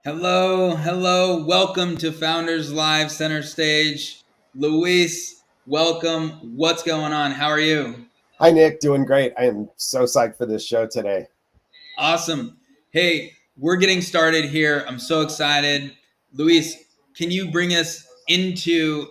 Hello. Welcome to Founders Live Center Stage. Luis, welcome. What's going on? How are you? Hi, Nick. Doing great. I am so psyched for this show today. Awesome. Hey, we're getting started here. I'm so excited. Luis, can you bring us into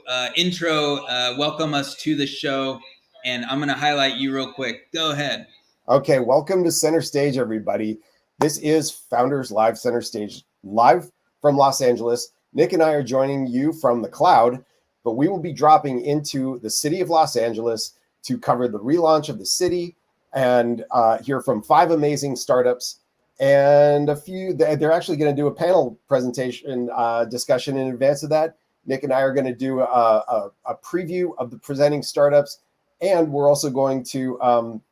welcome us to the show, and I'm going to highlight you real quick. Go ahead. Okay, welcome to Center Stage, everybody. This is Founders Live Center Stage, live from Los Angeles. Nick and I are joining you from the cloud, but we will be dropping into the city of Los Angeles to cover the relaunch of the city and hear from 5 amazing startups and a few. They're actually going to do a panel presentation discussion in advance of that. Nick and I are going to do a preview of the presenting startups, and we're also going to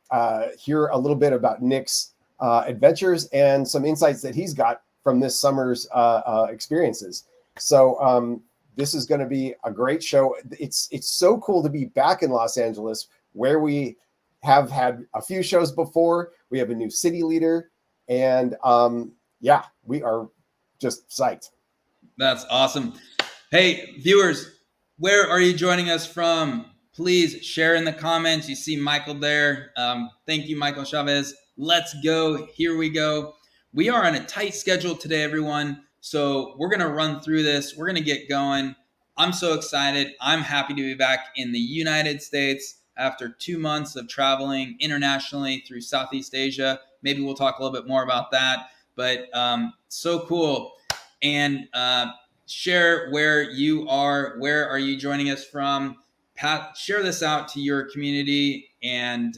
hear a little bit about Nick's adventures and some insights that he's got from this summer's experiences. So this is going to be a great show. It's so cool to be back in Los Angeles, where we have had a few shows before. We have a new city leader, and we are just psyched. That's awesome. Hey, viewers, where are you joining us from? Please share in the comments. You see Michael there. Thank you, Michael Chavez. Let's go. Here we go. We are on a tight schedule today, everyone. So we're going to run through this. We're going to get going. I'm so excited. I'm happy to be back in the United States after 2 months of traveling internationally through Southeast Asia. Maybe we'll talk a little bit more about that. But so cool. And share where you are. Where are you joining us from? Share this out to your community, and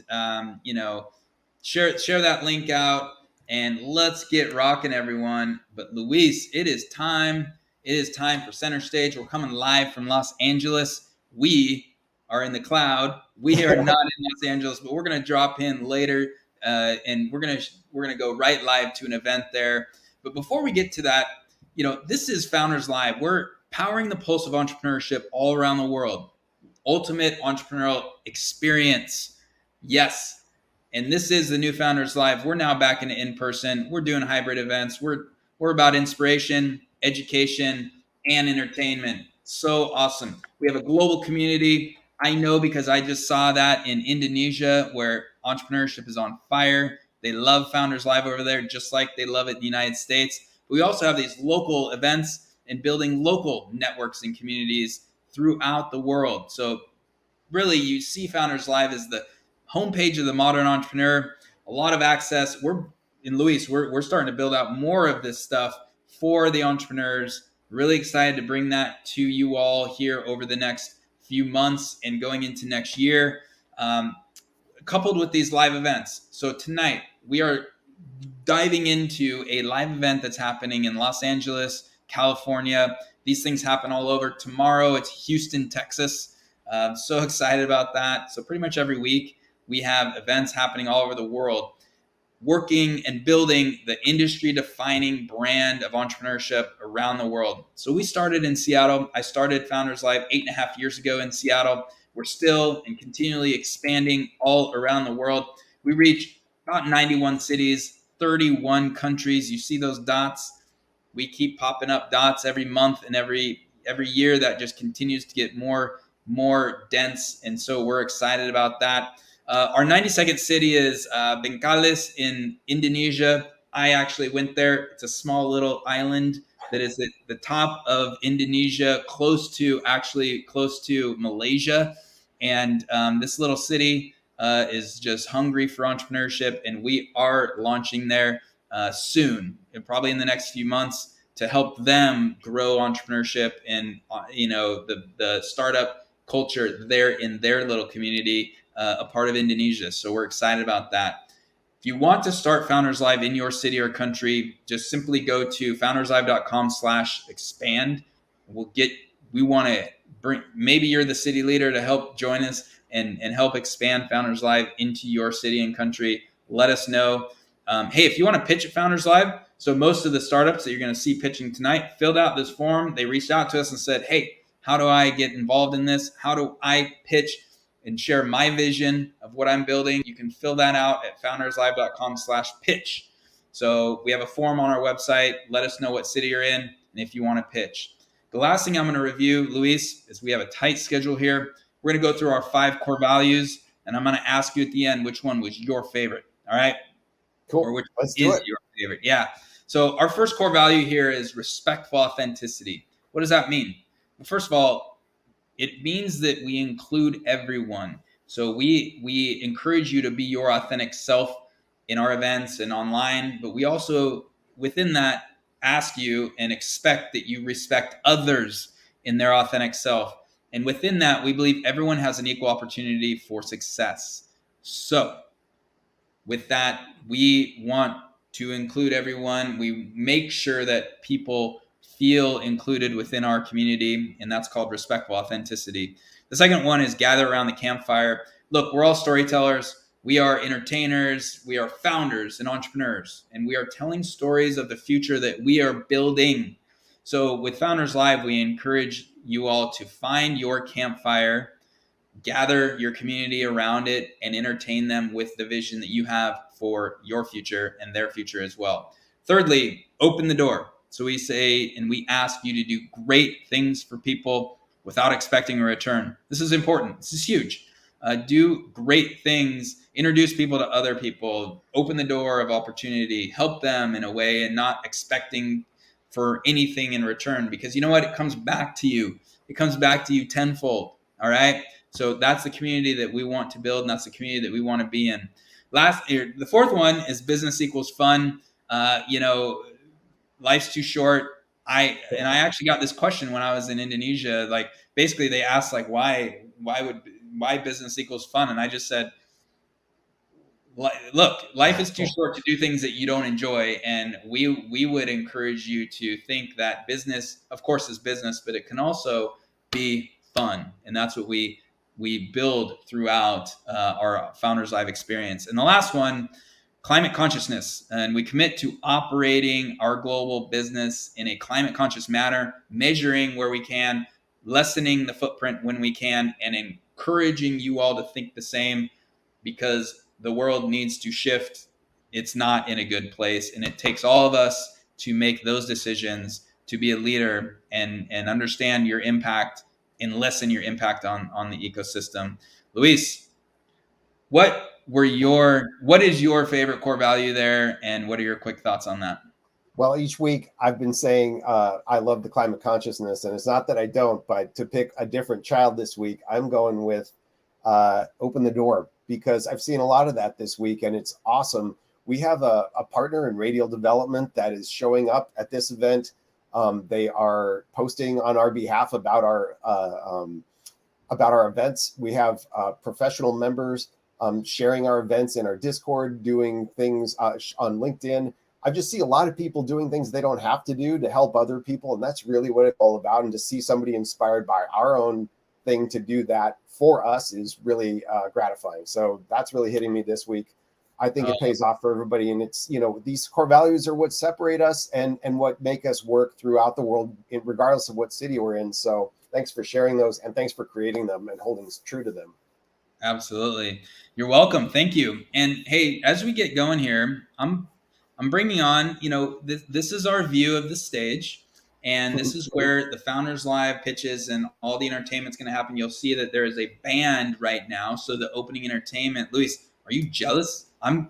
share that link out, and let's get rocking, everyone. But Luis, it is time. It is time for Center Stage. We're coming live from Los Angeles. We are in the cloud. We are not in Los Angeles, but we're gonna drop in later, and we're gonna go right live to an event there. But before we get to that, this is Founders Live. We're powering the pulse of entrepreneurship all around the world. Ultimate entrepreneurial experience. Yes. And this is the new Founders Live. We're now back in person. We're doing hybrid events. We're about inspiration, education, and entertainment. So awesome. We have a global community. I know because I just saw that in Indonesia, where entrepreneurship is on fire. They love Founders Live over there, just like they love it in the United States. But we also have these local events and building local networks and communities throughout the world. So really, you see Founders Live as the homepage of the modern entrepreneur. A lot of access. We're starting to build out more of this stuff for the entrepreneurs. Really excited to bring that to you all here over the next few months and going into next year, coupled with these live events. So tonight we are diving into a live event that's happening in Los Angeles, California. These things happen all over. Tomorrow it's Houston, Texas. So excited about that. So pretty much every week we have events happening all over the world, working and building the industry-defining brand of entrepreneurship around the world. So we started in Seattle. I started Founders Live 8.5 years ago in Seattle. We're still and continually expanding all around the world. We reach about 91 cities, 31 countries. You see those dots? We keep popping up dots every month and every year. That just continues to get more dense, and so we're excited about that. Our 92nd city is Bengkalis in Indonesia. I actually went there. It's a small little island that is at the top of Indonesia, close to Malaysia. And this little city is just hungry for entrepreneurship, and we are launching there soon, and probably in the next few months, to help them grow entrepreneurship and the startup culture there in their little community, a part of Indonesia. So we're excited about that. If you want to start Founders Live in your city or country, just simply go to founderslive.com/expand. We want to bring, maybe you're the city leader, to help join us and help expand Founders Live into your city and country. Let us know. Hey, if you want to pitch at Founders Live, so most of the startups that you're going to see pitching tonight filled out this form. They reached out to us and said, hey, how do I get involved in this? How do I pitch and share my vision of what I'm building? You can fill that out at founderslive.com/pitch. So we have a form on our website. Let us know what city you're in and if you want to pitch. The last thing I'm going to review, Luis, is we have a tight schedule here. We're going to go through our 5 core values, and I'm going to ask you at the end which one was your favorite. All right? Cool. Or which Let's is do it. your favorite. Yeah. So our first core value here is respectful authenticity. What does that mean? Well, first of all, it means that we include everyone. So we encourage you to be your authentic self in our events and online, but we also within that ask you and expect that you respect others in their authentic self. And within that, we believe everyone has an equal opportunity for success. So with that, we want to include everyone. We make sure that people feel included within our community, and that's called respectful authenticity. The second one is gather around the campfire. Look, we're all storytellers. We are entertainers. We are founders and entrepreneurs, and we are telling stories of the future that we are building. So with Founders Live, we encourage you all to find your campfire, gather your community around it, and entertain them with the vision that you have for your future and their future as well. Thirdly, open the door. So we say and we ask you to do great things for people without expecting a return. This is important. This is huge. Do great things, introduce people to other people, open the door of opportunity, help them in a way and not expecting for anything in return, because you know what? It comes back to you. It comes back to you tenfold. All right. So that's the community that we want to build, and that's the community that we want to be in. The fourth one is business equals fun. Life's too short. I actually got this question when I was in Indonesia. Like basically, they asked like why business equals fun, and I just said, look, life is too short to do things that you don't enjoy, and we would encourage you to think that business, of course, is business, but it can also be fun, and that's what we build throughout our Founders Live experience. And the last one, climate consciousness, and we commit to operating our global business in a climate conscious manner, measuring where we can, lessening the footprint when we can, and encouraging you all to think the same, because the world needs to shift. It's not in a good place, and it takes all of us to make those decisions, to be a leader and understand your impact and lessen your impact on the ecosystem. Luis, what is your favorite core value there, and what are your quick thoughts on that? Well, each week I've been saying I love the climate consciousness, and it's not that I don't, but to pick a different child this week, I'm going with open the door, because I've seen a lot of that this week, and it's awesome. We have a partner in radial development that is showing up at this event. They are posting on our behalf about our events. We have professional members sharing our events in our Discord, doing things on LinkedIn. I just see a lot of people doing things they don't have to do to help other people, and that's really what it's all about. And to see somebody inspired by our own thing to do that for us is really gratifying. So that's really hitting me this week. I think it pays off for everybody, and it's, these core values are what separate us and what make us work throughout the world, regardless of what city we're in. So thanks for sharing those, and thanks for creating them and holding true to them. Absolutely. You're welcome. Thank you. And hey, as we get going here, I'm bringing on, this is our view of the stage, and this is where the Founders Live pitches and all the entertainment's going to happen. You'll see that there is a band right now. So the opening entertainment, Luis, are you jealous? I'm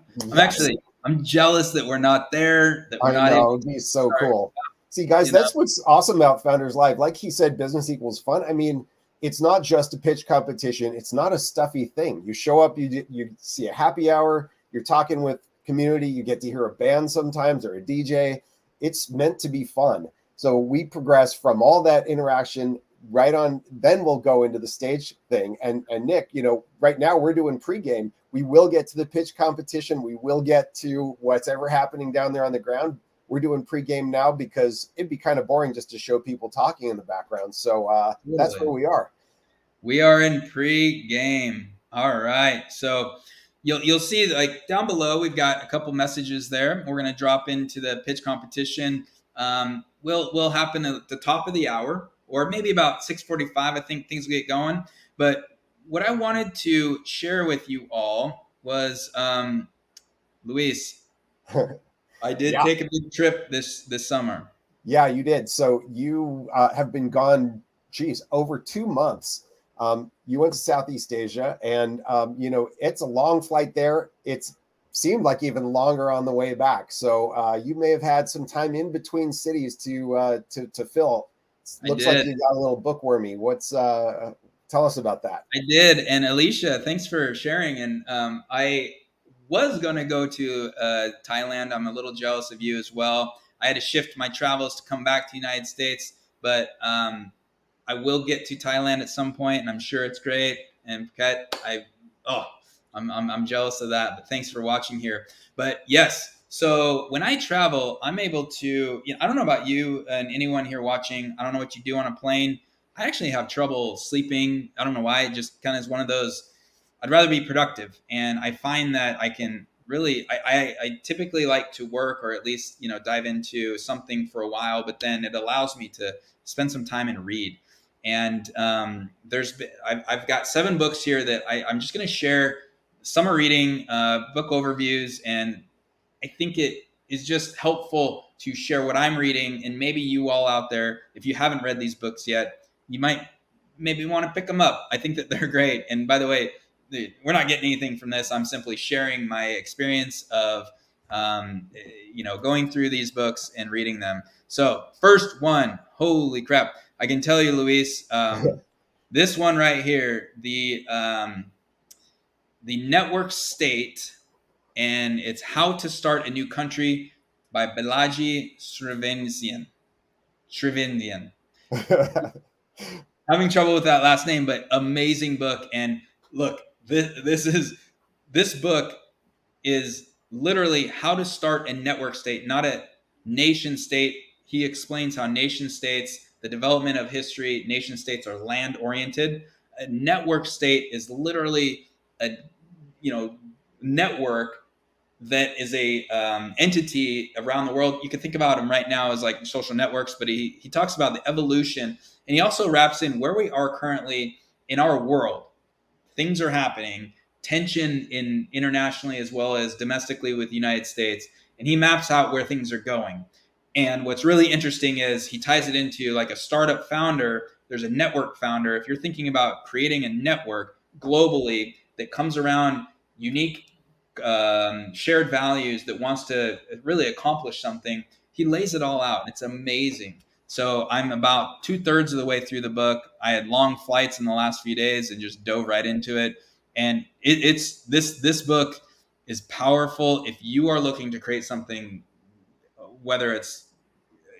jealous that we're not there. That we're not. It'd be so cool. See, guys, that's what's awesome about Founders Live. Like he said, business equals fun. I mean, it's not just a pitch competition. It's not a stuffy thing. You show up, you see a happy hour, you're talking with community, you get to hear a band sometimes or a DJ. It's meant to be fun. So we progress from all that interaction right on, then we'll go into the stage thing. And Nick, right now we're doing pregame. We will get to the pitch competition. We will get to what's ever happening down there on the ground. We're doing pregame now because it'd be kind of boring just to show people talking in the background. So that's where we are. We are in pregame. All right. So you'll see like down below, we've got a couple messages there. We're going to drop into the pitch competition. Will happen at the top of the hour, or maybe about 6:45. I think things will get going. But what I wanted to share with you all was, Luis, I did Yeah. take a big trip this summer. Yeah, you did. So you have been gone, geez, over 2 months. You went to Southeast Asia, and it's a long flight there. It's seemed like even longer on the way back. So you may have had some time in between cities to fill. I Looks like did. you got a little bookwormy. What's tell us about that? I did. And Alicia, thanks for sharing. And I was going to go to Thailand. I'm a little jealous of you as well. I had to shift my travels to come back to the United States, but I will get to Thailand at some point, and I'm sure it's great. And Phuket, I'm jealous of that. But thanks for watching here. But yes, so when I travel, I'm able to. I don't know about you and anyone here watching. I don't know what you do on a plane. I actually have trouble sleeping. I don't know why. It just kind of is one of those. I'd rather be productive, and I find that I can really. I typically like to work, or at least dive into something for a while, but then it allows me to spend some time and read. And I've got 7 books here that I'm just going to share summer reading, book overviews, and I think it is just helpful to share what I'm reading. And maybe you all out there, if you haven't read these books yet, you might maybe want to pick them up. I think that they're great. And by the way, we're not getting anything from this. I'm simply sharing my experience of going through these books and reading them. So first one, holy crap. I can tell you, Luis, this one right here, the Network State, and it's How to Start a New Country by Balaji Srivindian. Having trouble with that last name, but amazing book. And look, this book is literally how to start a network state, not a nation state. He explains how nation states, the development of history, nation states are land oriented. A network state is literally a network that is a entity around the world. You can think about them right now as like social networks, but he talks about the evolution, and he also wraps in where we are currently in our world. Things are happening, tension in internationally as well as domestically with the United States, and he maps out where things are going. And what's really interesting is he ties it into like a startup founder. There's a network founder. If you're thinking about creating a network globally that comes around unique shared values that wants to really accomplish something, he lays it all out. It's amazing. So I'm about 2/3 of the way through the book. I had long flights in the last few days and just dove right into it. And it's this book is powerful if you are looking to create something, whether it's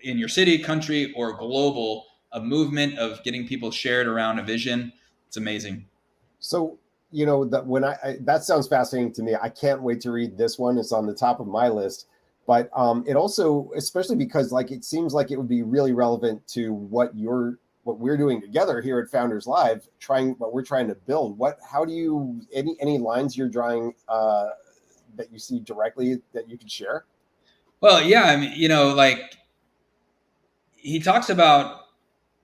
in your city, country, or global, a movement of getting people shared around a vision. It's amazing. So, that when that sounds fascinating to me. I can't wait to read this one. It's on the top of my list. But it also, especially because it seems like it would be really relevant to what we're doing together here at Founders Live, what we're trying to build. How do you, any lines you're drawing that you see directly that you could share? Well, yeah, I mean, he talks about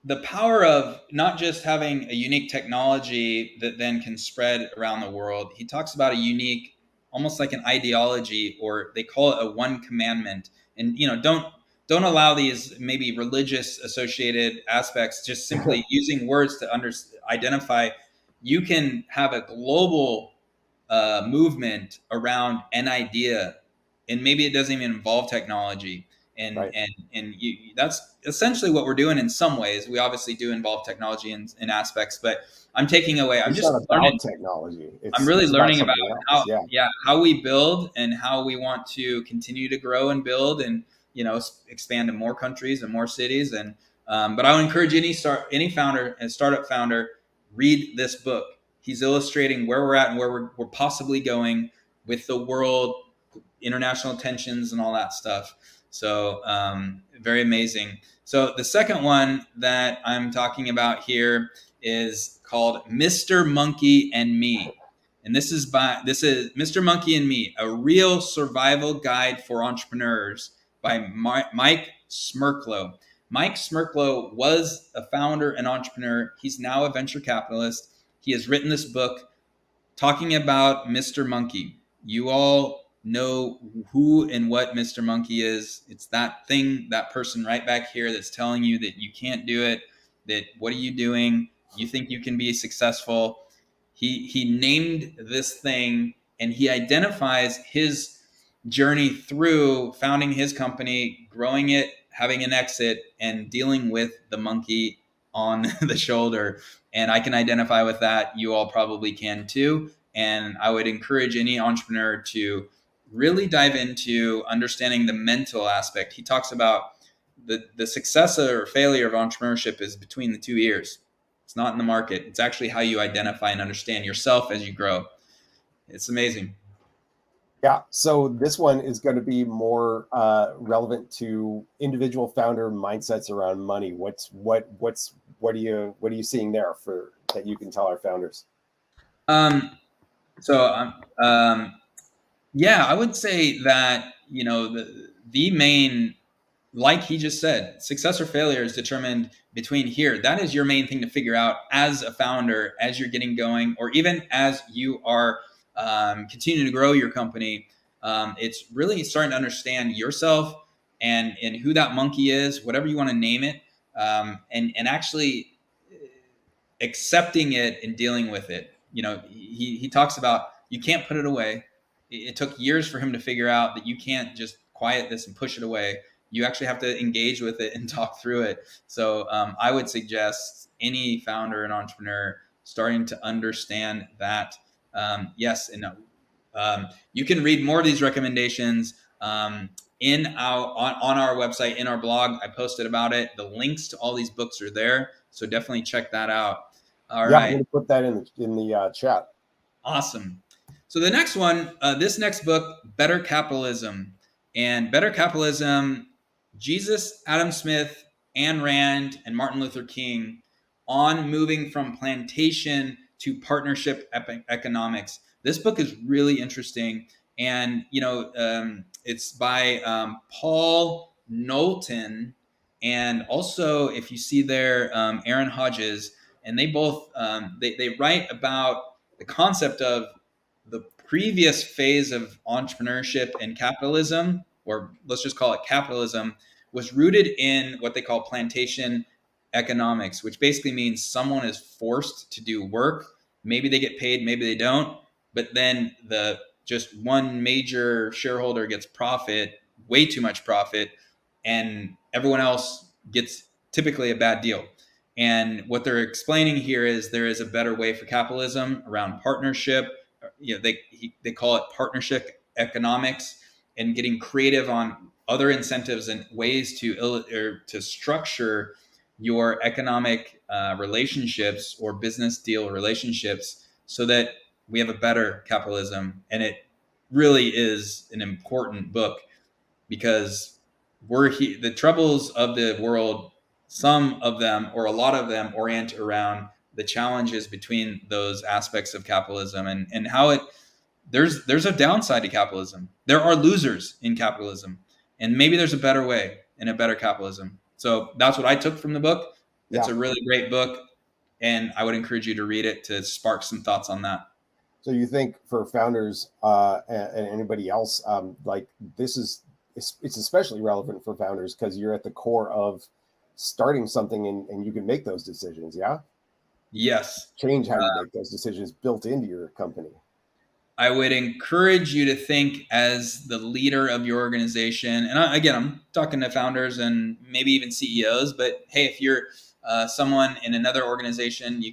the power of not just having a unique technology that then can spread around the world. He talks about a unique, almost like an ideology, or they call it a one commandment. And don't allow these maybe religious associated aspects. Just simply using words to identify. You can have a global movement around an idea, and maybe it doesn't even involve technology. And Right. That's essentially what we're doing in some ways. We obviously do involve technology in aspects, but I'm taking away. I'm It's just not about learning. technology. I'm really It's about learning about something else. Yeah. how we build and how we want to continue to grow and build, and expand to more countries and more cities. And but I would encourage any founder and startup founder, read this book. He's illustrating where we're at and where we're possibly going with the world, international tensions, and all that stuff. So very amazing. So the second one that I'm talking about here is called Mr. Monkey and Me. And this is Mr. Monkey and Me, a real survival guide for entrepreneurs by Mike Smerklo. Mike Smerklo was a founder and entrepreneur. He's now a venture capitalist. He has written this book talking about Mr. Monkey. You all know who and what Mr. Monkey is. It's that thing, that person right back here that's telling you that you can't do it, that what are you doing? You think you can be successful. He named this thing, and he identifies his journey through founding his company, growing it, having an exit, and dealing with the monkey on the shoulder. And I can identify with that. You all probably can too. And I would encourage any entrepreneur to really dive into understanding the mental aspect. He talks about the success or failure of entrepreneurship is between the 2 ears. It's not in the market. It's actually how you identify and understand yourself as you grow. It's amazing. Yeah, so this one is going to be more relevant to individual founder mindsets around money. What are you seeing there for that you can tell our founders? Yeah, I would say that the main, like he just said, success or failure is determined between here. That is your main thing to figure out as a founder, as you're getting going, or even as you are continuing to grow your company. It's really starting to understand yourself and who that monkey is, whatever you want to name it, and actually accepting it and dealing with it. He talks about you can't put it away. It took years for him to figure out that you can't just quiet this and push it away. You actually have to engage with it and talk through it. So I would suggest any founder and entrepreneur starting to understand that. Yes and no. You can read more of these recommendations on our website, in our blog. I posted about it. The links to all these books are there, so definitely check that out. All right. I'm going to put that in the chat. Awesome. So the next one, this next book, Better Capitalism. And Better Capitalism, Jesus, Adam Smith, Ayn Rand, and Martin Luther King on moving from plantation to partnership economics. This book is really interesting. And, it's by Paul Knowlton. And also, if you see there, Aaron Hodges. And they both, they write about the concept of the previous phase of entrepreneurship and capitalism, or let's just call it capitalism, was rooted in what they call plantation economics, which basically means someone is forced to do work. Maybe they get paid, maybe they don't, but then just one major shareholder gets profit, way too much profit, and everyone else gets typically a bad deal. And what they're explaining here is there is a better way for capitalism around partnership. They call it partnership economics, and getting creative on other incentives and ways to structure your economic relationships or business deal relationships so that we have a better capitalism. And it really is an important book because the troubles of the world, some of them or a lot of them orient around the challenges between those aspects of capitalism and how there's a downside to capitalism. There are losers in capitalism, and maybe there's a better way and a better capitalism. So that's what I took from the book. It's a really great book, and I would encourage you to read it to spark some thoughts on that. So you think for founders and anybody else, like it's especially relevant for founders because you're at the core of starting something and you can make those decisions. Yeah. Yes. Change how you make those decisions built into your company. I would encourage you to think as the leader of your organization. And again, I'm talking to founders and maybe even CEOs, but hey, if you're someone in another organization,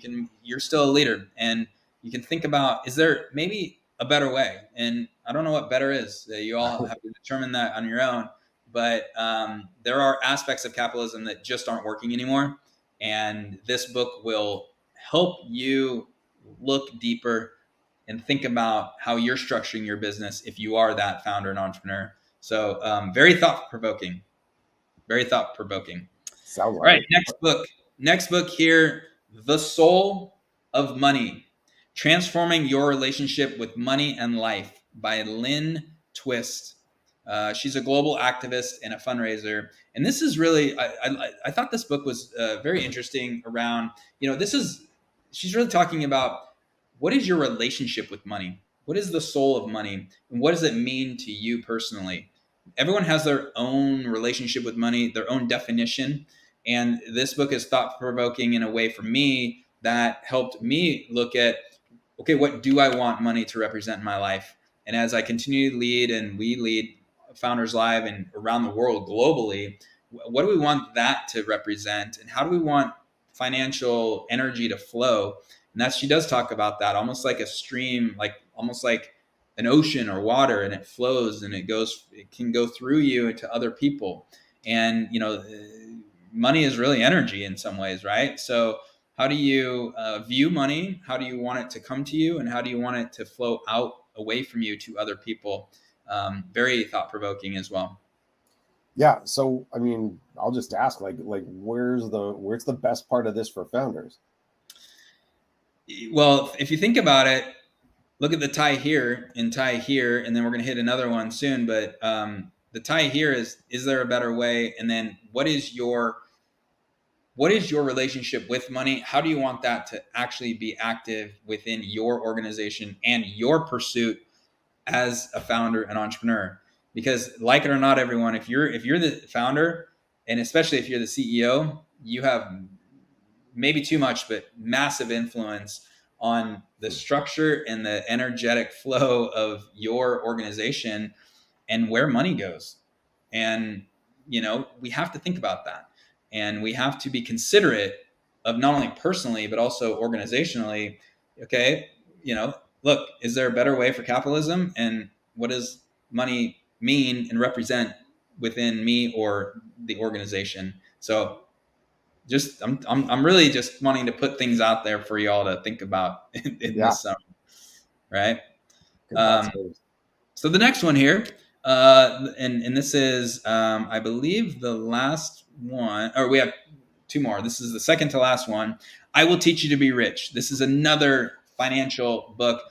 you're still a leader, and you can think about, is there maybe a better way? And I don't know what better is. You all have to determine that on your own. But there are aspects of capitalism that just aren't working anymore. And this book will help you look deeper and think about how you're structuring your business if you are that founder and entrepreneur. So very thought-provoking. Very thought-provoking. Sounds like All right, next book here, The Soul of Money, Transforming Your Relationship with Money and Life by Lynn Twist. She's a global activist and a fundraiser. And this is really, I thought this book was very interesting around, she's really talking about what is your relationship with money? what is the soul of money? And what does it mean to you personally? Everyone has their own relationship with money, their own definition. And this book is thought provoking in a way for me that helped me look at, okay, what do I want money to represent in my life? And as I continue to lead, and we lead Founders Live and around the world globally, what do we want that to represent? And how do we want financial energy to flow? And that she does talk about that, almost like a stream, like almost like an ocean or water, and it flows and it can go through you to other people. And, money is really energy in some ways, right? So how do you view money? How do you want it to come to you? And how do you want it to flow out away from you to other people? Very thought provoking as well. Yeah. So, I mean, I'll just ask, like, where's the best part of this for founders? Well, if you think about it, look at the tie here and tie here, and then we're going to hit another one soon. But the tie here is there a better way? And then what is your relationship with money? How do you want that to actually be active within your organization and your pursuit as a founder and entrepreneur? Because like it or not, everyone, if you're the founder, and especially if you're the CEO, you have maybe too much, but massive influence on the structure and the energetic flow of your organization and where money goes. And, we have to think about that. And we have to be considerate of not only personally, but also organizationally. Okay, look, is there a better way for capitalism? And what does money mean and represent within me or the organization? So I'm really just wanting to put things out there for y'all to think about in this summer, right? So the next one here, and this is, I believe, the last one, or we have two more. This is the second to last one. I Will Teach You to Be Rich. This is another financial book.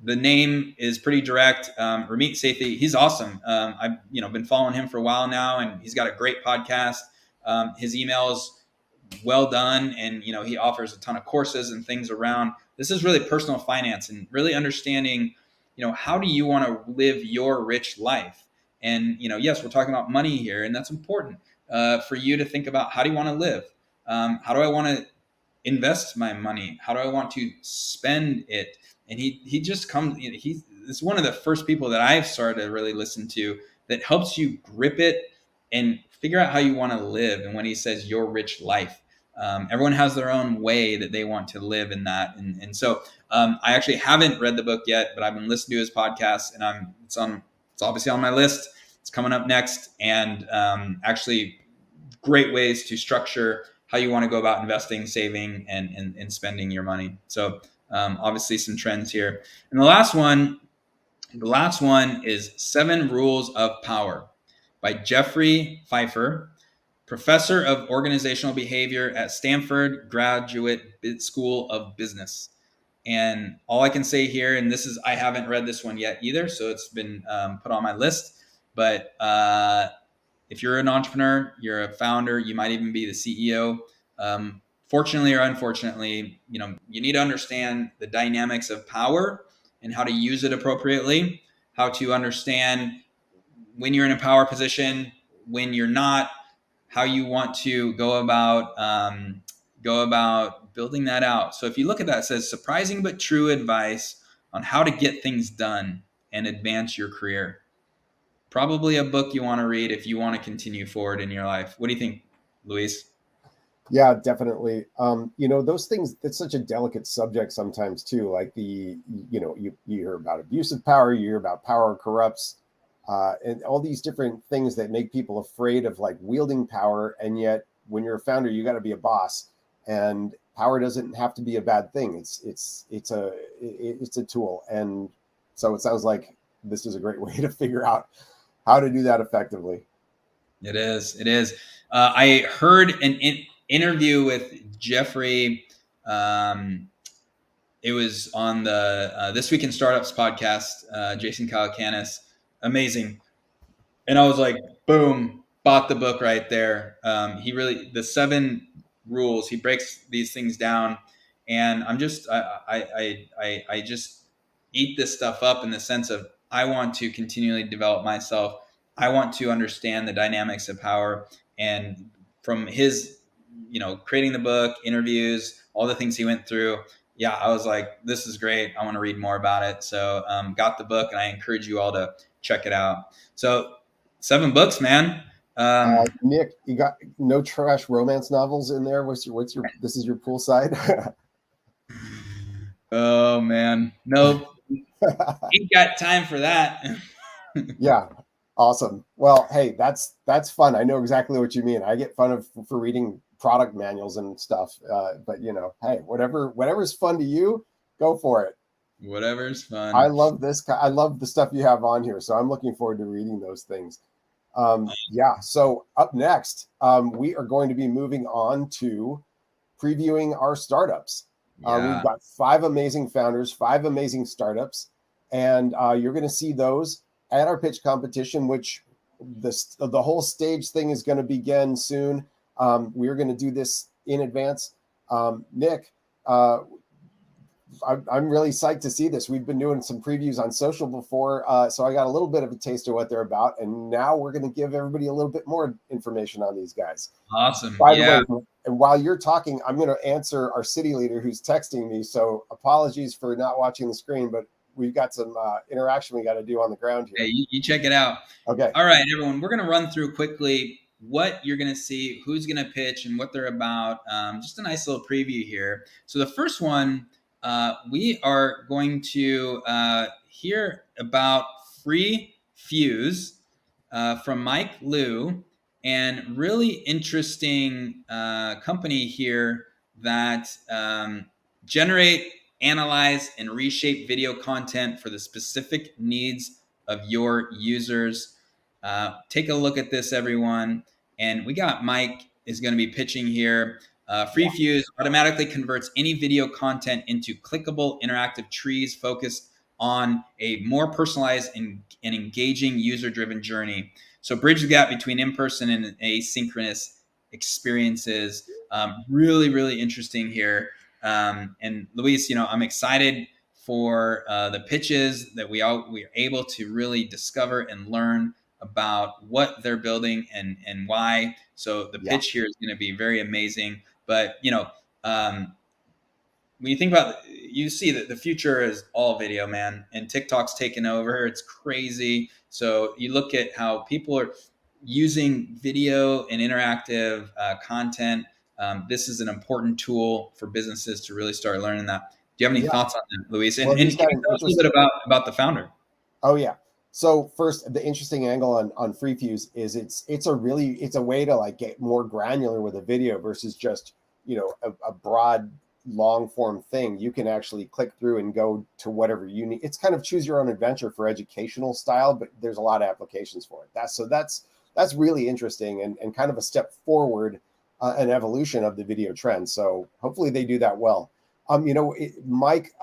The name is pretty direct. Ramit Sethi, he's awesome. I've been following him for a while now, and he's got a great podcast. His emails well done, and he offers a ton of courses and things around. This is really personal finance and really understanding, how do you want to live your rich life? And yes, we're talking about money here, and that's important for you to think about. How do you want to live? How do I want to invest my money? How do I want to spend it? And he just comes, he's one of the first people that I've started to really listen to that helps you grip it and figure out how you want to live. And when he says your rich life, everyone has their own way that they want to live in that. And so I actually haven't read the book yet, but I've been listening to his podcast, and it's obviously on my list. It's coming up next. And actually great ways to structure how you want to go about investing, saving, and spending your money. So obviously some trends here. And the last one is 7 Rules of Power by Jeffrey Pfeiffer, professor of organizational behavior at Stanford Graduate School of Business. And all I can say here, and I haven't read this one yet either, so it's been put on my list. But if you're an entrepreneur, you're a founder, you might even be the CEO. Fortunately or unfortunately, you need to understand the dynamics of power and how to use it appropriately, how to understand when you're in a power position, when you're not, how you want to go about building that out. So if you look at that, it says surprising but true advice on how to get things done and advance your career. Probably a book you want to read if you want to continue forward in your life. What do you think, Luis? Yeah, definitely. Those things, it's such a delicate subject sometimes too. Like you hear about abusive power, you hear about power corrupts, and all these different things that make people afraid of like wielding power. And yet when you're a founder, you got to be a boss, and power doesn't have to be a bad thing. It's a tool. And so it sounds like this is a great way to figure out how to do that effectively. It is. I heard an interview with Jeffrey. It was on the This Week in Startups podcast, Jason Calacanis. Amazing. And I was like, boom, bought the book right there. The 7 rules, he breaks these things down. And I'm just, I just eat this stuff up in the sense of I want to continually develop myself. I want to understand the dynamics of power. And from his, creating the book, interviews, all the things he went through, yeah, I was like, this is great. I want to read more about it. So got the book, and I encourage you all to check it out. So 7 books, man. Nick, you got no trash romance novels in there? What's your this is your poolside? Oh man, nope. Ain't got time for that. Yeah, awesome. Well, hey, that's fun. I know exactly what you mean. I get fun for reading product manuals and stuff. But hey, whatever's fun to you, go for it. Whatever's fun. I love this. I love the stuff you have on here, so I'm looking forward to reading those things. Yeah. So up next, we are going to be moving on to previewing our startups. We've got 5 amazing founders, 5 amazing startups, and you're going to see those at our pitch competition, which the whole stage thing is going to begin soon. We're going to do this in advance. Nick, I'm really psyched to see this. We've been doing some previews on social before, so I got a little bit of a taste of what they're about, and now we're going to give everybody a little bit more information on these guys. Awesome. By the way, and while you're talking, I'm going to answer our city leader who's texting me, so apologies for not watching the screen, but we've got some interaction we got to do on the ground here. Okay, you check it out. Okay. All right, everyone, we're going to run through quickly what you're going to see, who's going to pitch, and what they're about. Just a nice little preview here. So the first one, we are going to hear about FreeFuse from Mike Liu, and really interesting company here that generate, analyze, and reshape video content for the specific needs of your users. Take a look at this, everyone. And we got Mike is going to be pitching here. FreeFuse automatically converts any video content into clickable interactive trees focused on a more personalized and engaging user-driven journey. So bridge the gap between in-person and asynchronous experiences. Really, really interesting here. And Luis, I'm excited for the pitches that we are able to really discover and learn about what they're building and why. So the pitch here is going to be very amazing. But when you think about it, you see that the future is all video, man, and TikTok's taken over. It's crazy. So you look at how people are using video and interactive content. This is an important tool for businesses to really start learning that. Do you have any thoughts on that, Luis? And can you tell us a little bit about the founder? Oh yeah. So first, the interesting angle on FreeFuse is it's a way to like get more granular with a video versus just a broad long form thing. You can actually click through and go to whatever you need. It's kind of choose your own adventure for educational style, but there's a lot of applications for it. That's really interesting and kind of a step forward, an evolution of the video trend. So hopefully they do that well. Mike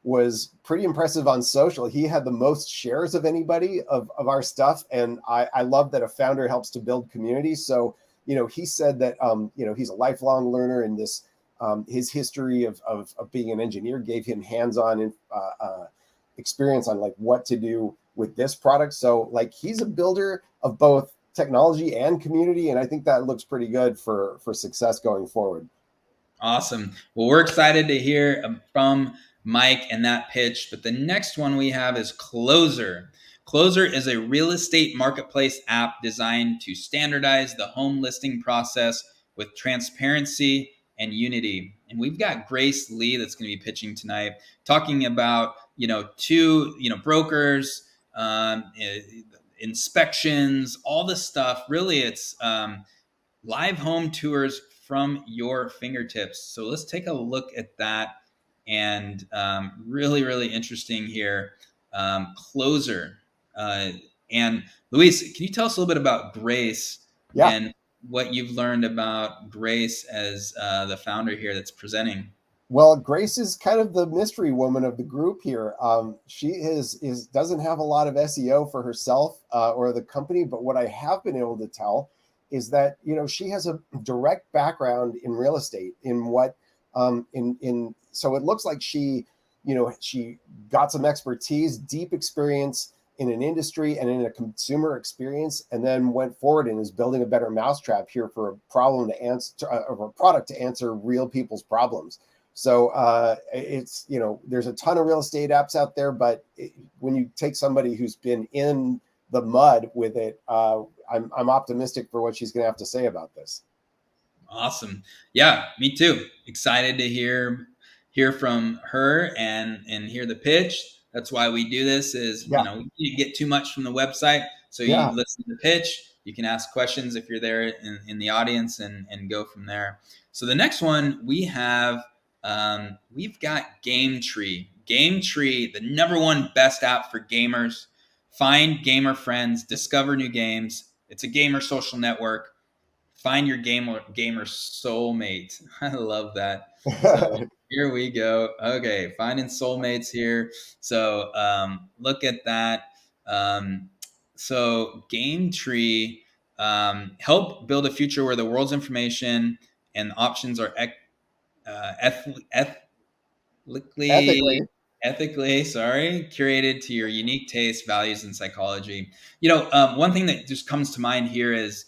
was pretty impressive on social. He had the most shares of anybody of our stuff. And I love that a founder helps to build community. So, he said that, he's a lifelong learner, and this, his history of being an engineer gave him hands-on experience on like what to do with this product. So like he's a builder of both technology and community. And I think that looks pretty good for success going forward. Awesome. Well, we're excited to hear from Mike and that pitch. But the next one we have is Closr. Closr is a real estate marketplace app designed to standardize the home listing process with transparency and unity. And we've got Grace Lee that's going to be pitching tonight, talking about, two, brokers, inspections, all this stuff. Really, it's live home tours from your fingertips. So let's take a look at that. And really, really interesting here. Closr. And Luis, can you tell us a little bit about Grace and what you've learned about Grace as the founder here that's presenting? Well, Grace is kind of the mystery woman of the group here. She doesn't have a lot of SEO for herself or the company, but what I have been able to tell is that she has a direct background in real estate. So it looks like she she got some expertise, deep experience in an industry and in a consumer experience, and then went forward and is building a better mousetrap here for a problem to answer, or a product to answer real people's problems. So it's, there's a ton of real estate apps out there, but when you take somebody who's been in the mud with it, I'm optimistic for what she's going to have to say about this. Awesome. Yeah, me too. Excited to hear from her and hear the pitch. That's why we do this is, we can't get too much from the website. So you listen to the pitch, you can ask questions if you're there in the audience and go from there. So the next one we have, we've got GameTree. GameTree, the #1 best app for gamers. Find gamer friends, discover new games. It's a gamer social network. Find your gamer soulmate. I love that. So here we go. Okay, finding soulmates here. So look at that. So GameTree, help build a future where the world's information and options are ethically, curated to your unique tastes, values, and psychology. One thing that just comes to mind here is,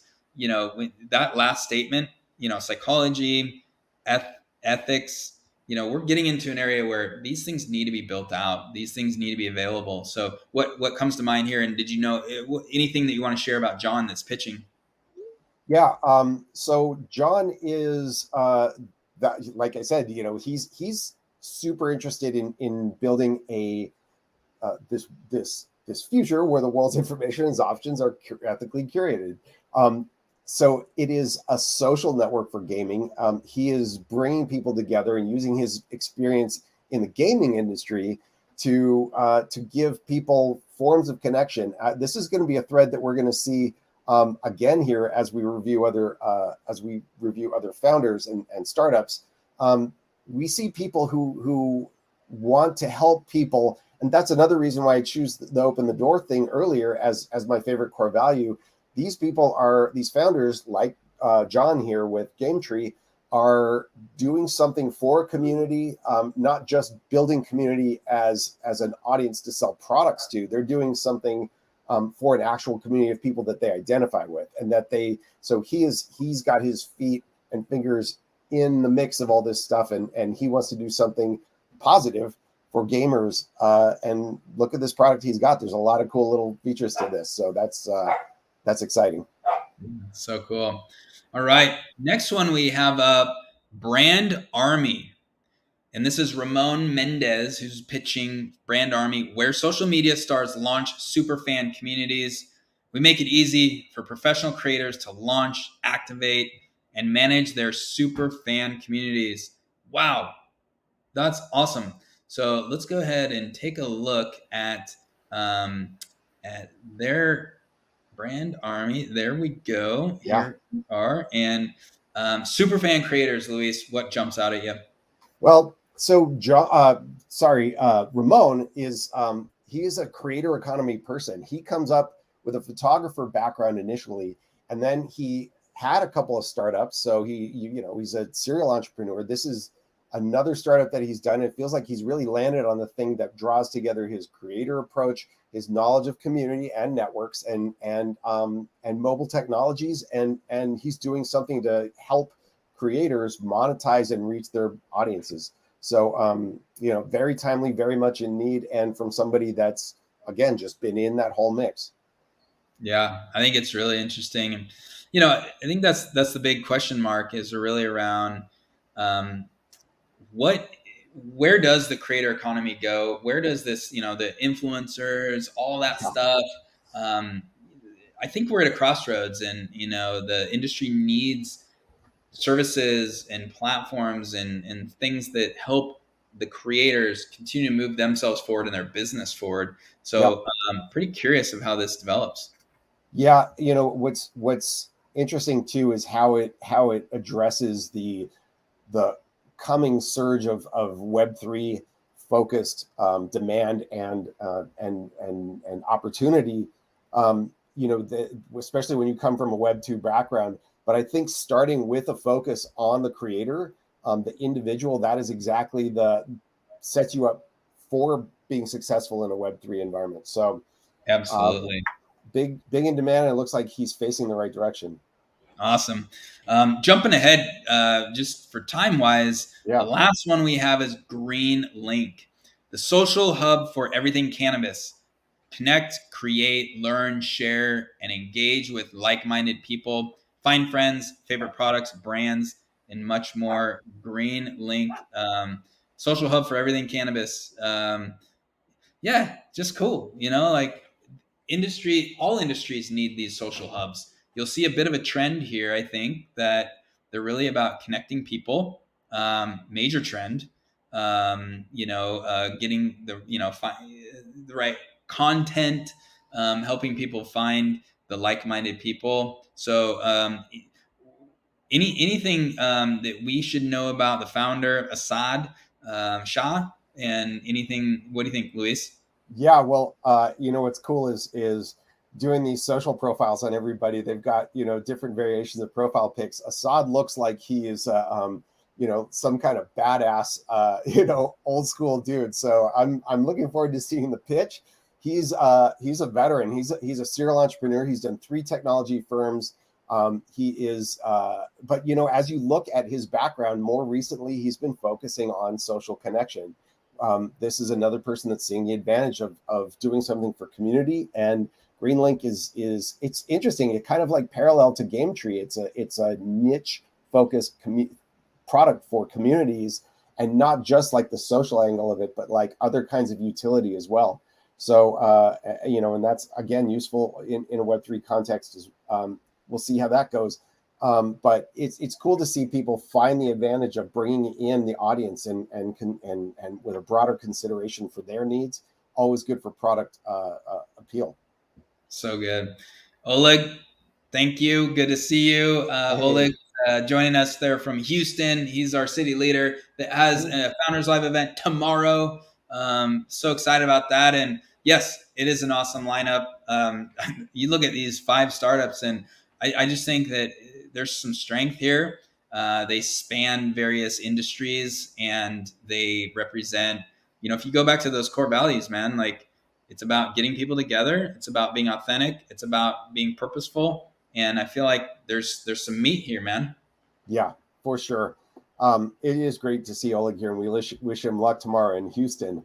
that last statement, psychology, ethics, we're getting into an area where these things need to be built out. These things need to be available. So what comes to mind here? And did you know anything that you want to share about John that's pitching? Yeah. So John is, that, like I said, he's super interested in building a this future where the world's information and options are ethically curated. So it is a social network for gaming. He is bringing people together and using his experience in the gaming industry to give people forms of connection. This is going to be a thread that we're going to see again here as we review other founders and startups. We see people who want to help people, and that's another reason why I choose the open the door thing earlier as my favorite core value. These founders like John here with GameTree are doing something for a community, not just building community as an audience to sell products to. They're doing something for an actual community of people that they identify with, and that he's got his feet and fingers in the mix of all this stuff, and he wants to do something positive for gamers. And look at this product he's got. There's a lot of cool little features to this, so that's exciting. So cool. All right, next one we have BrandArmy. And this is Ramon Mendez, who's pitching BrandArmy, where social media stars launch superfan communities. We make it easy for professional creators to launch, activate, and manage their superfan communities. Wow, that's awesome. So let's go ahead and take a look at their BrandArmy. There we go. Yeah. Here we are. And superfan creators, Luis, what jumps out at you? Well, so Ramon is he is a creator economy person. He comes up with a photographer background initially, and then he had a couple of startups. So he's a serial entrepreneur. This is another startup that he's done. It feels like he's really landed on the thing that draws together his creator approach, his knowledge of community and networks, and mobile technologies, and he's doing something to help creators monetize and reach their audiences. So very timely, very much in need, and from somebody that's again just been in that whole mix. Yeah, I think it's really interesting, and I think that's the big question mark is really around where does the creator economy go? Where does this, the influencers, all that stuff? I think we're at a crossroads, and the industry needs services and platforms and things that help the creators continue to move themselves forward and their business forward. So I'm pretty curious of how this develops. Yeah, what's interesting too is how it addresses the coming surge of Web3 focused demand and opportunity. Especially when you come from a Web2 background. But I think starting with a focus on the creator, the individual, that is exactly sets you up for being successful in a Web3 environment. So Absolutely. big in demand, and it looks like he's facing the right direction. Awesome. Jumping ahead, just for time wise, the Yeah. last one we have is Greenlink, the social hub for everything cannabis. Connect, create, learn, share, and engage with like minded people. Find friends, favorite products, brands, and much more. Greenlink, social hub for everything cannabis. Yeah, just cool. Like all industries need these social hubs. You'll see a bit of a trend here, I think, that they're really about connecting people. Major trend. Getting the right content, helping people find the like-minded people. So anything that we should know about the founder, Asad, Shah, and anything? What do you think, Luis? Yeah, well, what's cool is doing these social profiles on everybody. They've got different variations of profile pics. Assad looks like he is some kind of badass old school dude. So I'm looking forward to seeing the pitch. He's a veteran. He's a serial entrepreneur. He's done 3 technology firms. He is, but as you look at his background, more recently he's been focusing on social connection. This is another person that's seeing the advantage of doing something for community. And Greenlink is it's interesting. It kind of like parallel to GameTree. It's a niche focused product for communities, and not just like the social angle of it, but like other kinds of utility as well. So and that's again useful in a Web3 context. We'll see how that goes. But it's cool to see people find the advantage of bringing in the audience and with a broader consideration for their needs. Always good for product appeal. So good. Oleg, thank you. Good to see you. Hey. Oleg joining us there from Houston. He's our city leader that has a Founders Live event tomorrow. So excited about that. And yes, it is an awesome lineup. You look at these 5 startups, and I just think that there's some strength here. They span various industries, and they represent, if you go back to those core values, man, like it's about getting people together. It's about being authentic. It's about being purposeful. And I feel like there's some meat here, man. Yeah, for sure. It is great to see Oleg here, and we wish him luck tomorrow in Houston.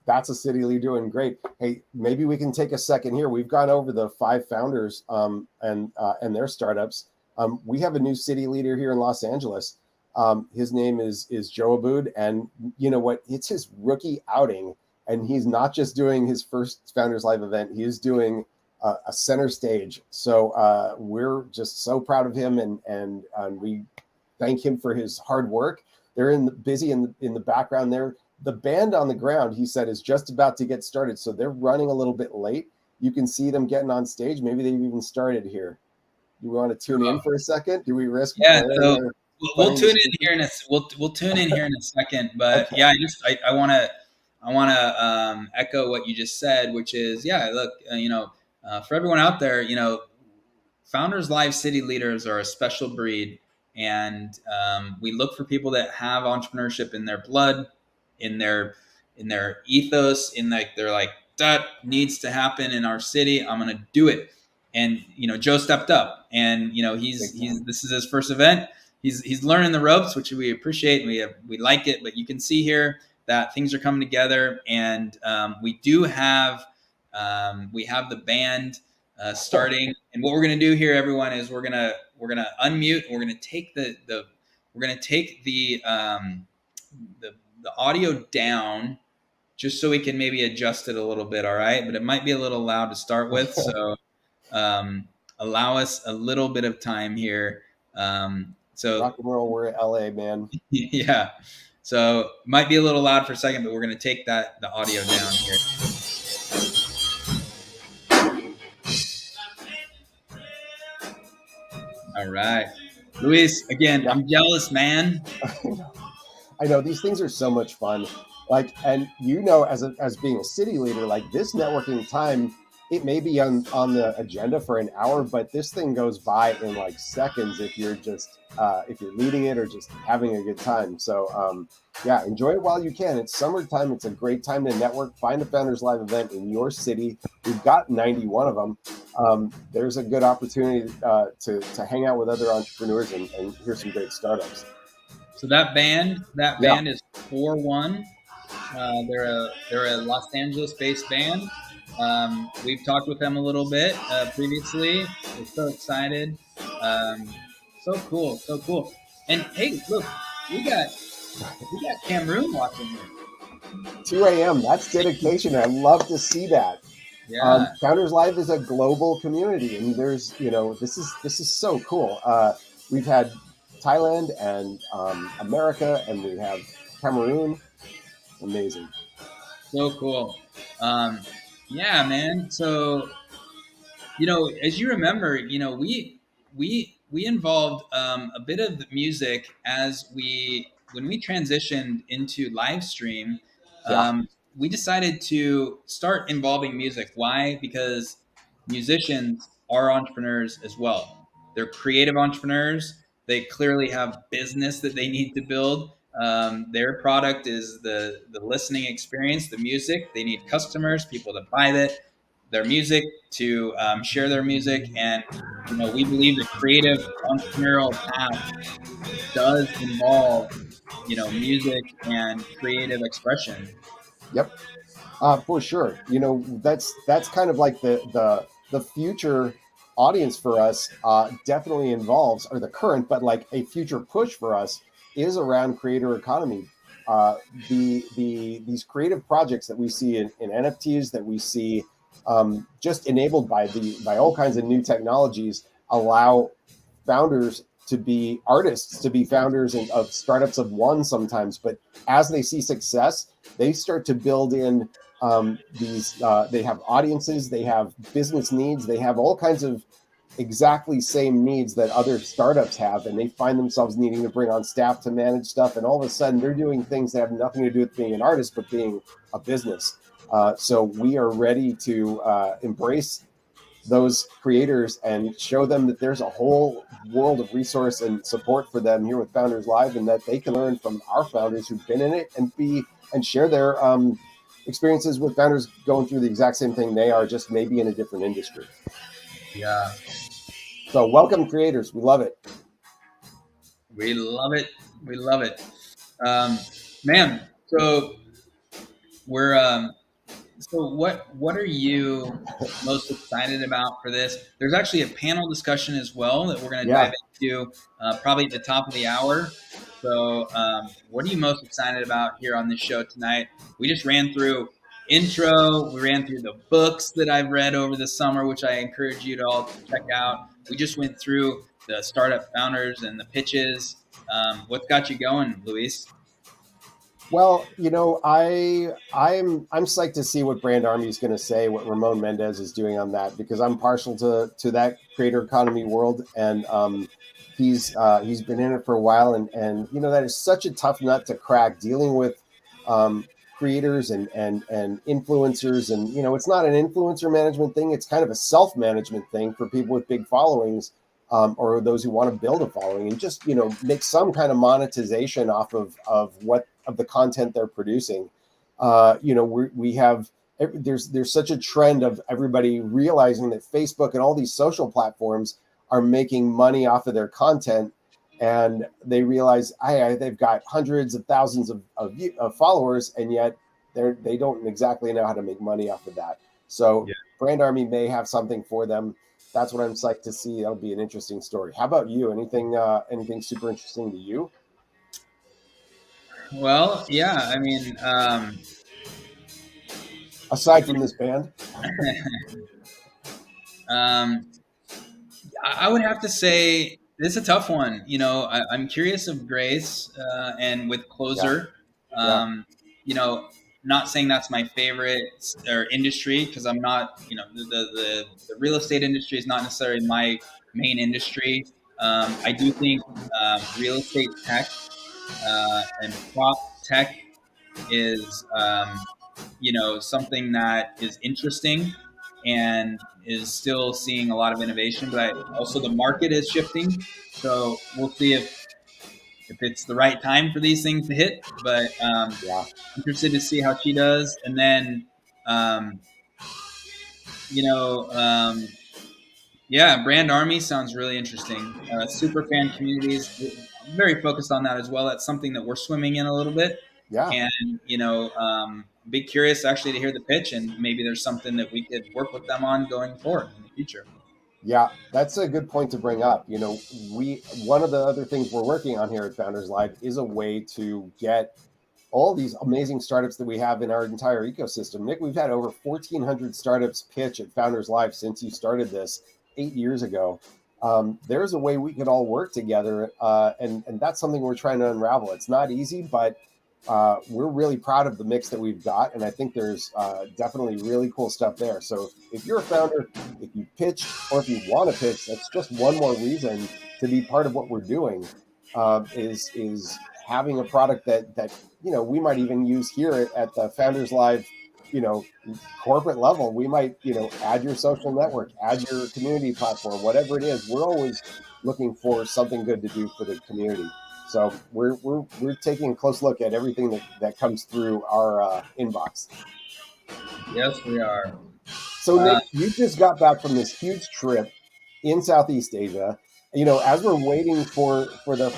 That's a city leader doing great. Hey, maybe we can take a second here. We've gone over the 5 founders and their startups. We have a new city leader here in Los Angeles. His name is Joe Abood, and you know what? It's his rookie outing, and he's not just doing his first Founders Live event. He is doing a center stage. So we're just so proud of him, and we thank him for his hard work. They're busy in the background there. The band on the ground, he said, is just about to get started. So they're running a little bit late. You can see them getting on stage. Maybe they've even started here. Do we want to tune in for a second? Do we risk? Yeah, so we'll tune in here in we'll tune in here in a second. But okay. Yeah, I want to echo what you just said, which is, yeah, look, for everyone out there, Founders Live city leaders are a special breed, and we look for people that have entrepreneurship in their blood, in their ethos, they're like, that needs to happen in our city. I'm gonna do it. And Joe stepped up, and he's this is his first event. He's learning the ropes, which we appreciate. We like it, but you can see here that things are coming together, and we have the band starting. And what we're gonna do here, everyone, is we're gonna unmute. And we're gonna take the audio down, just so we can maybe adjust it a little bit. All right, but it might be a little loud to start with, so allow us a little bit of time here. So rock and roll, we're at LA, man. Yeah, so it might be a little loud for a second, but we're going to take the audio down here. All right, Luis, again, yeah. I'm jealous, man. I know these things are so much fun. Like, and as being a city leader, like this networking time it may be on the agenda for an hour, but this thing goes by in like seconds if you're just if you're leading it or just having a good time. So yeah, enjoy it while you can. It's summertime. It's a great time to network. Find a Founders Live event in your city. We've got 91 of them. There's a good opportunity to hang out with other entrepreneurs and hear some great startups. So that band Yeah. is 4-1. They're a Los Angeles based band. We've talked with them a little bit previously. We're so excited. So cool, so cool. And hey, look, we got Cameroon watching here. 2 a.m. That's dedication. I love to see that. Yeah. Founders Live is a global community, and there's this is so cool. We've had Thailand and America, and we have Cameroon. Amazing. So cool. Yeah, man. So, as you remember, we involved a bit of the music when we transitioned into live stream. Yeah. We decided to start involving music. Why? Because musicians are entrepreneurs as well. They're creative entrepreneurs. They clearly have business that they need to build. Their product is the listening experience, the music. They need customers, people to buy their music, to share their music, and we believe the creative entrepreneurial path does involve music and creative expression. Yep. For sure. That's kind of like the future audience for us. Definitely involves, or the current, but like a future push for us is around creator economy. These creative projects that we see in NFTs, that we see just enabled by all kinds of new technologies, allow founders to be artists, to be founders of startups of one sometimes. But as they see success, they start to build in they have audiences, they have business needs, they have all kinds of exactly same needs that other startups have, and they find themselves needing to bring on staff to manage stuff, and all of a sudden they're doing things that have nothing to do with being an artist but being a business. So we are ready to embrace those creators and show them that there's a whole world of resource and support for them here with Founders Live, and that they can learn from our founders who've been in it and share their experiences with founders going through the exact same thing they are, just maybe in a different industry. Yeah. So welcome, creators. We love it. We love it. We love it. Man, so we're so what are you most excited about for this? There's actually a panel discussion as well that we're going to dive into probably at the top of the hour. So what are you most excited about here on this show tonight? We just ran through intro. We ran through the books that I've read over the summer, which I encourage you to all check out. We just went through the startup founders and the pitches. What's got you going, Luis? Well, I'm psyched to see what BrandArmy is going to say, what Ramon Mendez is doing on that, because I'm partial to that creator economy world, and he's been in it for a while, and that is such a tough nut to crack, dealing with creators and influencers, and it's not an influencer management thing; it's kind of a self-management thing for people with big followings. Or those who want to build a following and just make some kind of monetization off of the content they're producing. We have there's such a trend of everybody realizing that Facebook and all these social platforms are making money off of their content, and they realize they've got hundreds of thousands of followers, and yet they don't exactly know how to make money off of that. So BrandArmy may have something for them. That's what I'm psyched to see. That'll be an interesting story. How about you? Anything super interesting to you? Well, yeah, I mean, aside from this band, I would have to say this is a tough one. I'm curious of Grace and with Closr. Not saying that's my favorite or industry, because I'm not. The real estate industry is not necessarily my main industry. I do think real estate tech and prop tech is something that is interesting. and is still seeing a lot of innovation. But also the market is shifting, so we'll see if it's the right time for these things to hit. But Yeah. interested to see how she does, and then um, you know. Yeah, BrandArmy sounds really interesting. Super fan communities, I'm very focused on that as well. That's something that we're swimming in a little bit, Yeah. and be curious actually to hear the pitch, and maybe there's something that we could work with them on going forward in the future. Yeah, that's a good point to bring up. We one of the other things we're working on here at Founders Live is a way to get all these amazing startups that we have in our entire ecosystem. Nick, we've had over 1,400 startups pitch at Founders Live since you started this 8 years ago. There's a way we could all work together, and that's something we're trying to unravel. It's not easy, but we're really proud of the mix that we've got, and I think there's definitely really cool stuff there. So if you're a founder, if you pitch, or if you want to pitch, that's just one more reason to be part of what we're doing. Is having a product that we might even use here at the Founders Live, corporate level. We might add your social network, add your community platform, whatever it is. We're always looking for something good to do for the community. So we're taking a close look at everything that comes through our inbox. Yes, we are. So Nick, you just got back from this huge trip in Southeast Asia. As we're waiting for the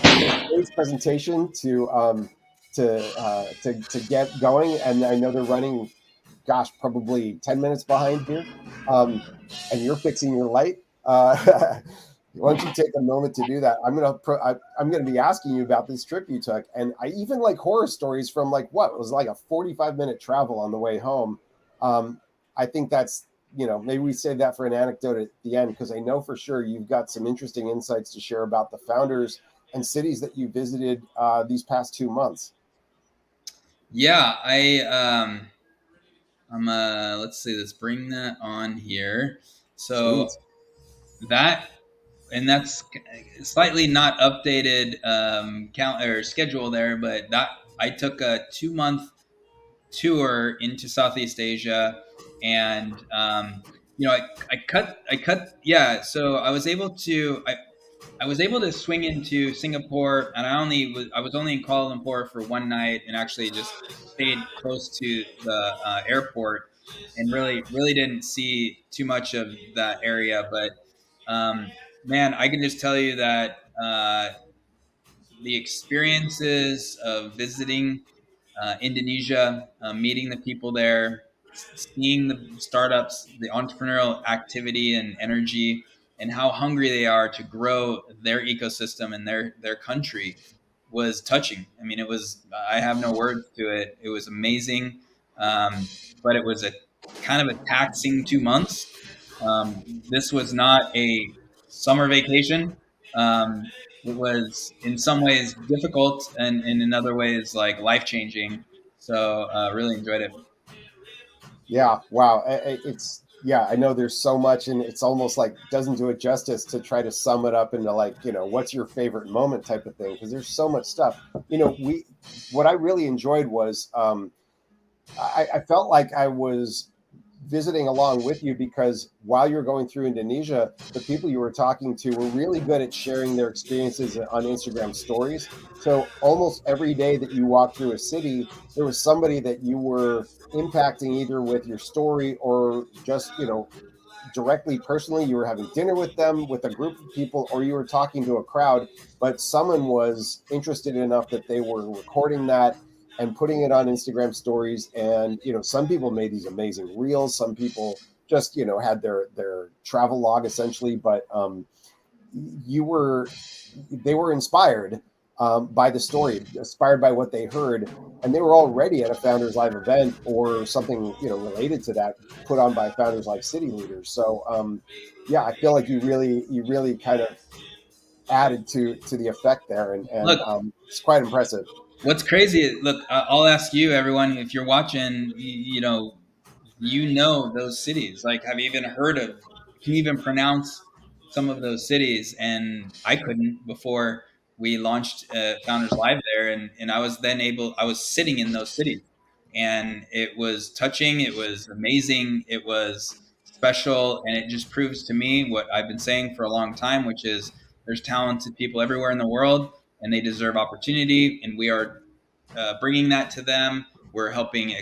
first presentation to get going, and I know they're running, gosh, probably 10 minutes behind here, and you're fixing your light. Why don't you take a moment to do that? I'm gonna be asking you about this trip you took, and I even like horror stories from like what it was like a 45-minute travel on the way home. I think that's maybe we save that for an anecdote at the end, because I know for sure you've got some interesting insights to share about the founders and cities that you visited these past 2 months. Yeah, let's see, let's bring that on here. So Sweet. that's slightly not updated count or schedule there, but that I took a 2 month tour into Southeast Asia, and I cut yeah. So I was able to swing into Singapore, and I was only in Kuala Lumpur for one night, and actually just stayed close to the airport, and really didn't see too much of that area. But man, I can just tell you that the experiences of visiting Indonesia, meeting the people there, seeing the startups, the entrepreneurial activity and energy, and how hungry they are to grow their ecosystem and their country was touching. I mean, it was, I have no words to it. It was amazing, but it was a kind of a taxing 2 months. This was not a summer vacation. It was in some ways difficult, and in other ways like life changing. So really enjoyed it. Yeah, wow. It's yeah, I know there's so much, and it's almost like doesn't do it justice to try to sum it up into like, what's your favorite moment type of thing, because there's so much stuff. We what I really enjoyed was I felt like I was visiting along with you, because while you were going through Indonesia, the people you were talking to were really good at sharing their experiences on Instagram stories. So almost every day that you walked through a city, there was somebody that you were impacting either with your story or just, directly personally. You were having dinner with them, with a group of people, or you were talking to a crowd, but someone was interested enough that they were recording that and putting it on Instagram stories. And some people made these amazing reels, some people just had their travel log essentially, but you were they were inspired by the story, inspired by what they heard, and they were already at a Founders Live event or something related to that, put on by Founders Live city leaders. So yeah, I feel like you really kind of added to the effect there, and Look, it's quite impressive. what's crazy? Look, I'll ask you, everyone, if you're watching, those cities. Like, have you even heard of? Can you even pronounce some of those cities? And I couldn't before we launched Founders Live there, and I was then able. I was sitting in those cities, and it was touching. It was amazing. It was special, and it just proves to me what I've been saying for a long time, which is there's talented people everywhere in the world, and they deserve opportunity, and we are bringing that to them. We're helping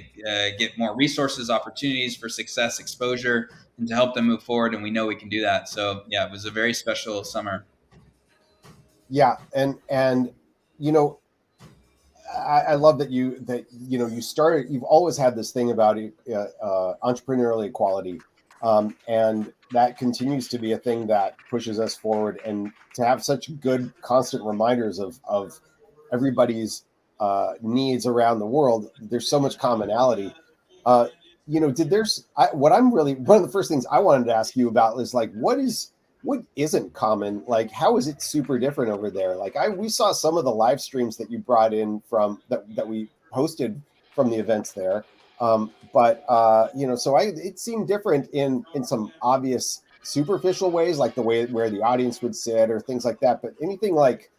get more resources, opportunities for success, exposure, and to help them move forward. And we know we can do that. So yeah, it was a very special summer. Yeah, and you know, I love that you started. You've always had this thing about entrepreneurial equality, and that continues to be a thing that pushes us forward. And to have such good, constant reminders of everybody's needs around the world, there's so much commonality. Uh, what I'm really one of the first things I wanted to ask you about is like what isn't common, like how is it super different over there? Like we saw some of the live streams that you brought in from that we hosted from the events there, but so it seemed different in some obvious superficial ways, like the way where the audience would sit or things like that. But anything like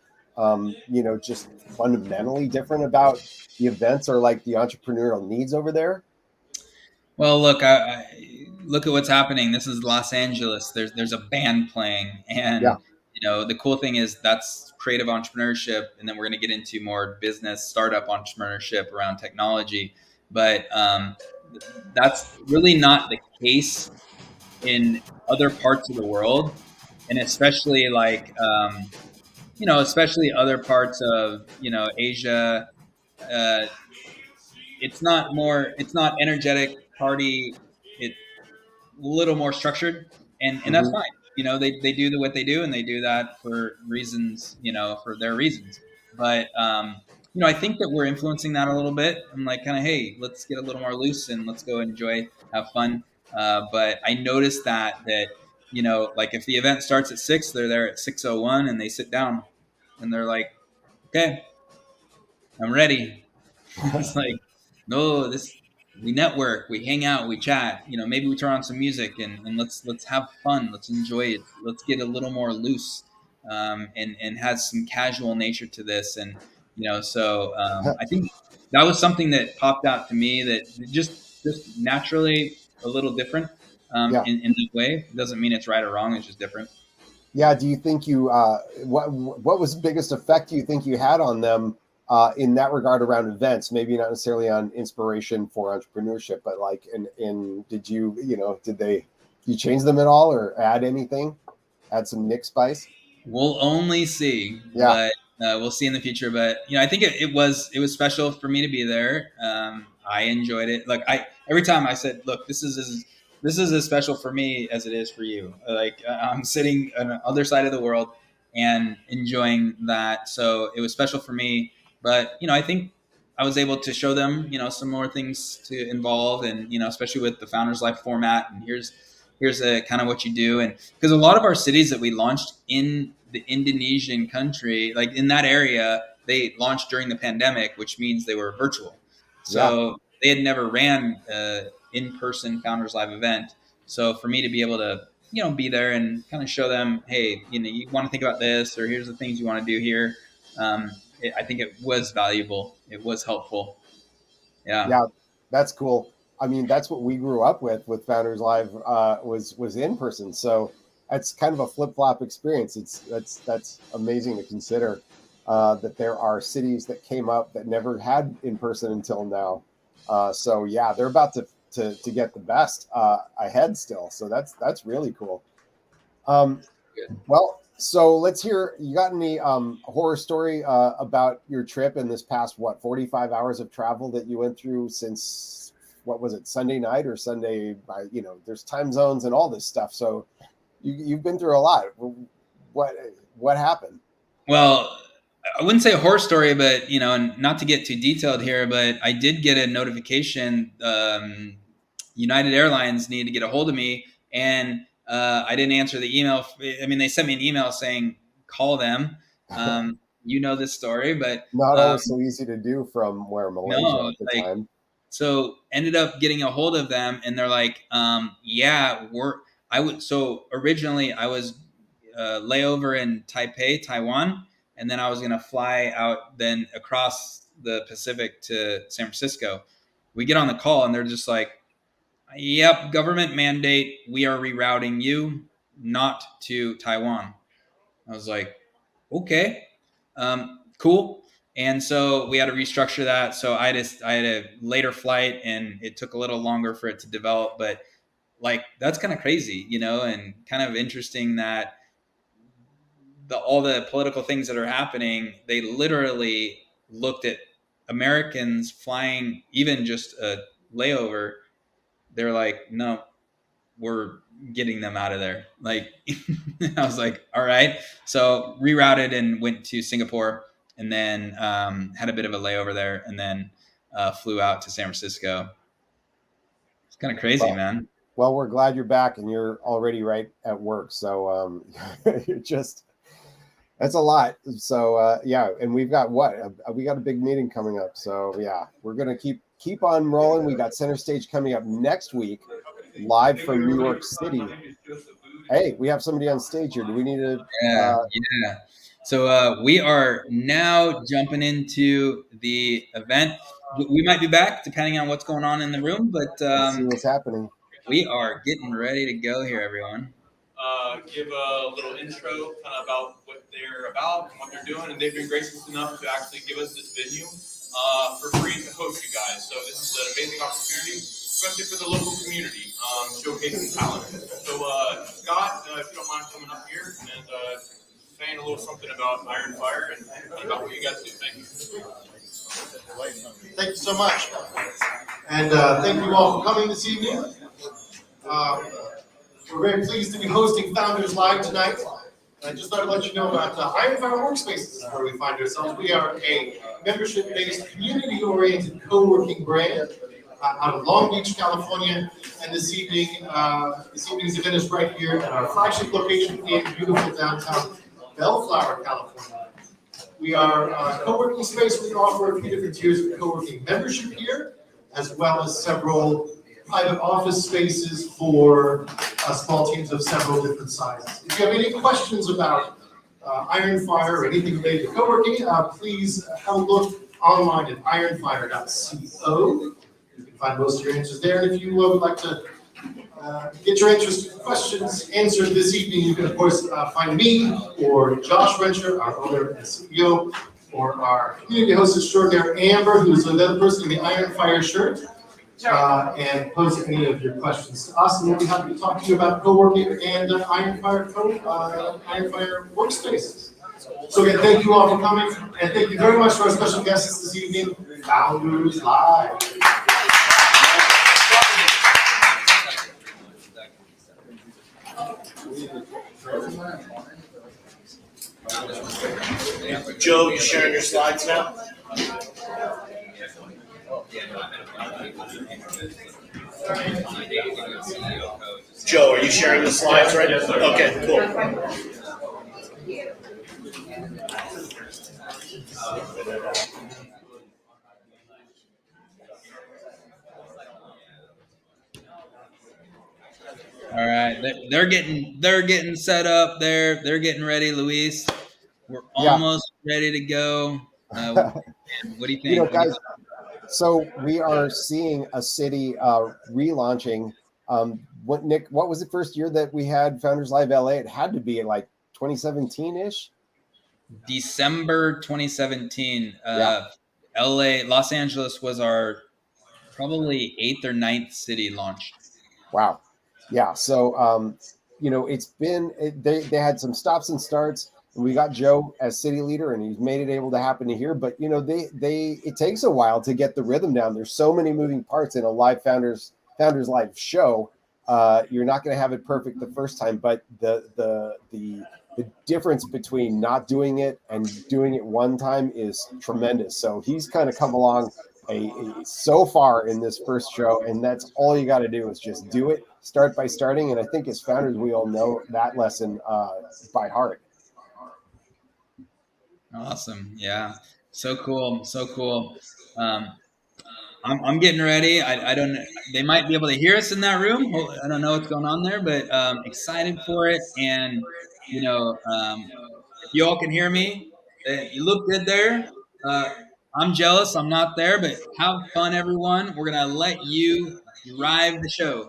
just fundamentally different about the events or like the entrepreneurial needs over there? Well, look, I look at what's happening. This is Los Angeles. There's a band playing, Yeah. and the cool thing is that's creative entrepreneurship, and then we're going to get into more business startup entrepreneurship around technology. But that's really not the case in other parts of the world, and especially like especially other parts of Asia. Uh, it's not energetic party. It's a little more structured, and that's Hmm. fine. They do what they do, and they do that for reasons, for their reasons. But I think that we're influencing that a little bit. I'm like, kind of, hey, let's get a little more loose and let's go enjoy, have fun. But I noticed that like if the event starts at 6, they're there at 6:01, and they sit down, and they're like, okay, I'm ready. It's like, no, we network, we hang out, we chat. Maybe we turn on some music, and let's have fun. Let's enjoy it. Let's get a little more loose, and has some casual nature to this. And so I think that was something that popped out to me that just naturally a little different Yeah. in that way. It doesn't mean it's right or wrong. It's just different. Yeah. Do you think what was the biggest effect you think you had on them in that regard around events? Maybe not necessarily on inspiration for entrepreneurship, but like did you change them at all or add anything? Add some Nick spice? We'll only see, Yeah. but we'll see in the future. But I think it was special for me to be there. I enjoyed it. Like every time I said, "Look, this is as special for me as it is for you." Like I'm sitting on the other side of the world and enjoying that, so it was special for me. But I think I was able to show them some more things to involve, and especially with the Founders Life format. And here's a kind of what you do. And because a lot of our cities that we launched in the Indonesian country, like in that area, they launched during the pandemic, which means they were virtual. Yeah. So they had never ran in-person Founders Live event. So for me to be able to be there and kind of show them, hey, you want to think about this, or here's the things you want to do here. I think it was valuable. It was helpful. Yeah. Yeah, that's cool. I mean, that's what we grew up with Founders Live was in person. So that's kind of a flip flop experience. That's amazing to consider that there are cities that came up that never had in person until now. So yeah, they're about to get the best ahead still. So that's really cool. Well, so let's hear. You got any horror story about your trip in this past 45 hours of travel that you went through since what was it, Sunday night or Sunday? There's time zones and all this stuff. So you've been through a lot. What what happened? Well, I wouldn't say a horror story, but and not to get too detailed here, but I did get a notification. United Airlines needed to get a hold of me, and I didn't answer the email. I mean, they sent me an email saying call them. This story, but Not always so easy to do from where Malaysia no, at the like time. so ended up getting a hold of them, and they're like, yeah, I would. So originally I was layover in Taipei, Taiwan, and then I was gonna fly out then across the Pacific to San Francisco. We get on the call, and they're just like, Yep, government mandate. We are rerouting you, not to Taiwan. I was like, okay, cool. And so we had to restructure that. So I had a later flight, and it took a little longer for it to develop. But like that's kind of crazy, and kind of interesting that all the political things that are happening, they literally looked at Americans flying even just a layover. They're like, no, we're getting them out of there. Like, I was like, all right. So rerouted and went to Singapore, and then had a bit of a layover there, and then flew out to San Francisco. It's kind of crazy, Well, man. well, we're glad you're back and you're already right at work. So you're just that's a lot. So yeah, and we've got we got a big meeting coming up. So yeah, we're gonna keep on rolling. We got Center Stage coming up next week, live from New York City. Hey, we have somebody on stage here. Do we need to? Yeah. So we are now jumping into the event. We might be back depending on what's going on in the room, but Let's see what's happening. we are getting ready to go here, everyone. Give a little intro kind of about what they're about and what they're doing, and they've been gracious enough to actually give us this venue for free to host you guys. So this is an amazing opportunity, especially for the local community, showcasing talent. So Scott, if you don't mind coming up here and saying a little something about Iron Fire and about what you guys do. Thank you. Thank you so much. And thank you all for coming this evening. We're very pleased to be hosting Founders Live tonight. I just thought I'd let you know about Iron Fire Workspaces, where we find ourselves. We are a membership-based, community-oriented co-working brand out of Long Beach, California. And this evening's event is right here at our flagship location in beautiful downtown Bellflower, California. We are a co-working space. We offer a few different tiers of co-working membership here, as well as several private office spaces for small teams of several different sizes. If you have any questions about Iron Fire or anything related to co-working, please have a look online at ironfire.co. You can find most of your answers there. And if you would like to get your questions answered this evening, you can, of course, find me or Josh Rencher, our owner and CEO, or our community host extraordinaire, Amber, who's another person in the Iron Fire shirt, and pose any of your questions to us. And we'll be happy to talk to you about co-working and Iron Fire workspaces. So again, thank you all for coming, and thank you very much to our special guests this evening, Founders Live. Joe, you sharing your slides now? Joe, are you sharing the slides right now? Okay, cool. All right, they're getting set up there. They're getting ready, Luis. We're almost ready to go. What do you think? Guys, so we are seeing a city relaunching. Nick, what was the first year that we had Founders Live LA? It had to be like 2017-ish. December 2017. LA, Los Angeles was our probably 8th or 9th city launch. Wow. Yeah. So, it's been, they had some stops and starts, and we got Joe as city leader, and he's made it able to happen here. But, it takes a while to get the rhythm down. There's so many moving parts in a live Founders Live show. You're not going to have it perfect the first time, but the difference between not doing it and doing it one time is tremendous. So he's kind of come along so far in this first show, and that's all you got to do is just do it. Start by starting, and I think as founders, we all know that lesson by heart. Awesome, yeah, so cool. I'm getting ready. I don't. They might be able to hear us in that room. I don't know what's going on there, but excited for it. And if you all can hear me, you look good there. I'm jealous. I'm not there, but have fun, everyone. We're going to let you drive the show.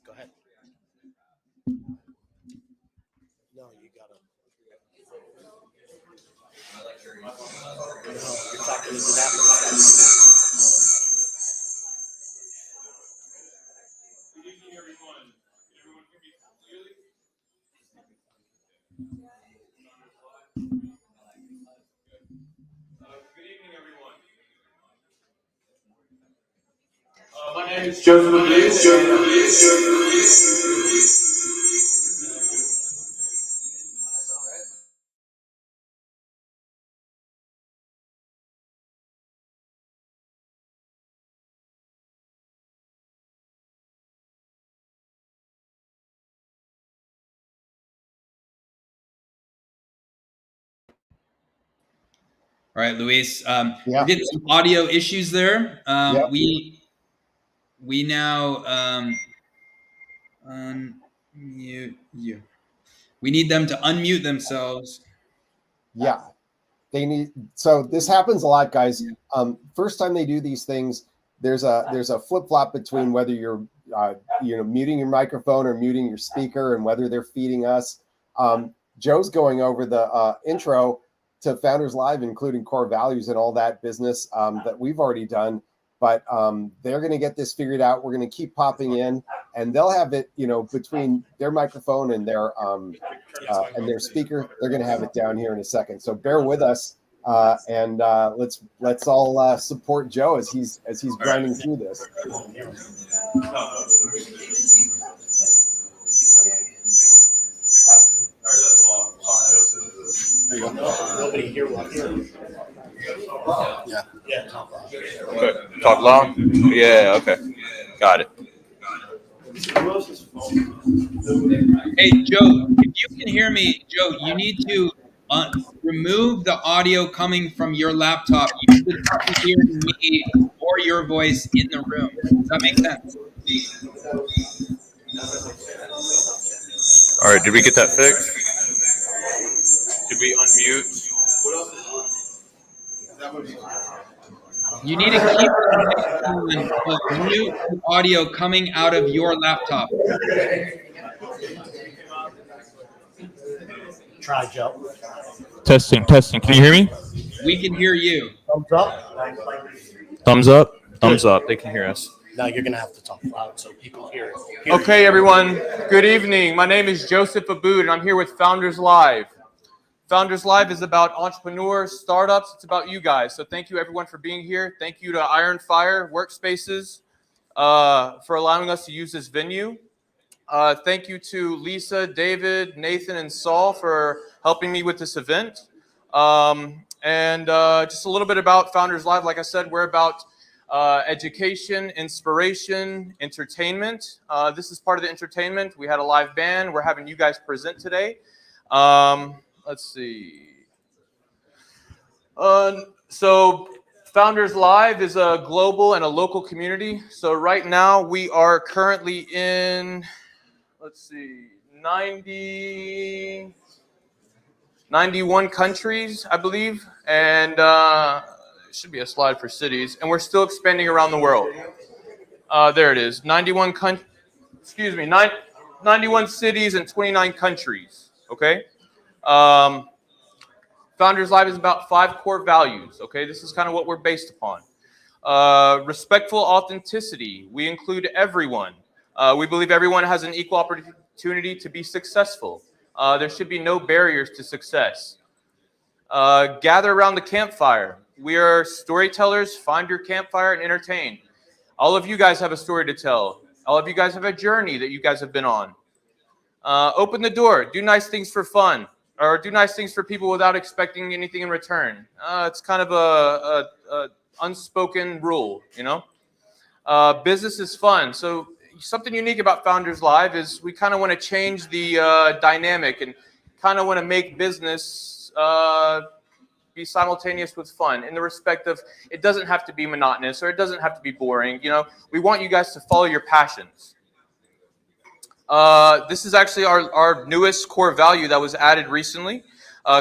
Go ahead. No, you gotta. No, you're talking to the after. Good evening, everyone. Can everyone hear me clearly? Good evening, everyone. My name is Joseph Abboud. All right, Luis. Yeah. We're getting some audio issues there. Yep. We now unmute you. We need them to unmute themselves. Yeah. They need. So this happens a lot, guys. First time they do these things, there's a flip flop between whether you're muting your microphone or muting your speaker, and whether they're feeding us. Joe's going over the intro to Founders Live, including core values and all that business that we've already done. But they're going to get this figured out. We're going to keep popping in, and they'll have it, between their microphone and their speaker. They're going to have it down here in a second. So bear with us, and let's all support Joe as he's grinding through this. Nobody here will hear. Yeah. Okay. Talk loud? Yeah, okay. Got it. Hey, Joe, if you can hear me, Joe, you need to remove the audio coming from your laptop. You should be hearing me or your voice in the room. Does that make sense? All right, did we get that fixed? Did we unmute? You need to keep the mute audio coming out of your laptop. Try, Joe. Testing. Can you hear me? We can hear you. Thumbs up. Thumbs up. Thumbs up. They can hear us. Now you're gonna have to talk loud so people hear. Okay, everyone. Good evening. My name is Joseph Abboud, and I'm here with Founders Live. Founders Live is about entrepreneurs, startups. It's about you guys. So thank you, everyone, for being here. Thank you to Iron Fire Workspaces for allowing us to use this venue. Thank you to Lisa, David, Nathan, and Saul for helping me with this event. And just a little bit about Founders Live. Like I said, we're about education, inspiration, entertainment. This is part of the entertainment. We had a live band. We're having you guys present today. Let's see. So Founders Live is a global and a local community. So right now we are currently in, 91 countries, I believe. And it should be a slide for cities. And we're still expanding around the world. There it is. 91 cities and 29 countries. Okay. Founders Live is about 5 core values. Okay. This is kind of what we're based upon. Respectful authenticity. We include everyone. We believe everyone has an equal opportunity to be successful. There should be no barriers to success. Gather around the campfire. We are storytellers. Find your campfire and entertain. All of you guys have a story to tell. All of you guys have a journey that you guys have been on. Open the door. Do nice things for fun, or do nice things for people without expecting anything in return. It's kind of a unspoken rule, you know. Business is fun. So something unique about Founders Live is we kind of want to change the dynamic and kind of want to make business be simultaneous with fun, in the respect of it doesn't have to be monotonous or it doesn't have to be boring. You know, we want you guys to follow your passions. This is actually our newest core value that was added recently,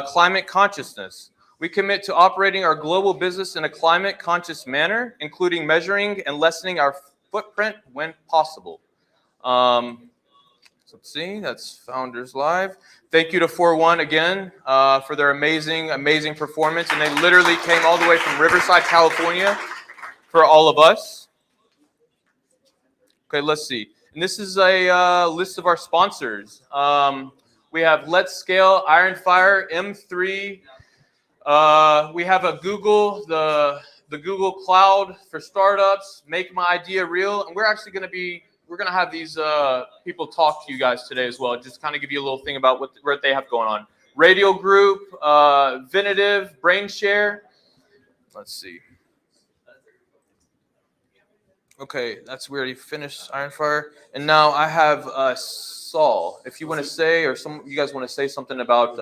climate consciousness. We commit to operating our global business in a climate conscious manner, including measuring and lessening our footprint when possible. So let's see, that's Founders Live. Thank you to 4-1 again for their amazing performance. And they literally came all the way from Riverside, California for all of us. Okay, let's see. And this is a list of our sponsors. We have Let's Scale, Iron Fire, M3. We have a Google, the Google Cloud for startups, Make My Idea Real. And we're actually going to have these people talk to you guys today as well. Just kind of give you a little thing about what they have going on. Radio Group, Vinitive, BrainShare. Let's see. Okay, we already finished Iron Fire. And now I have Saul. If you want to say, or some you guys want to say something about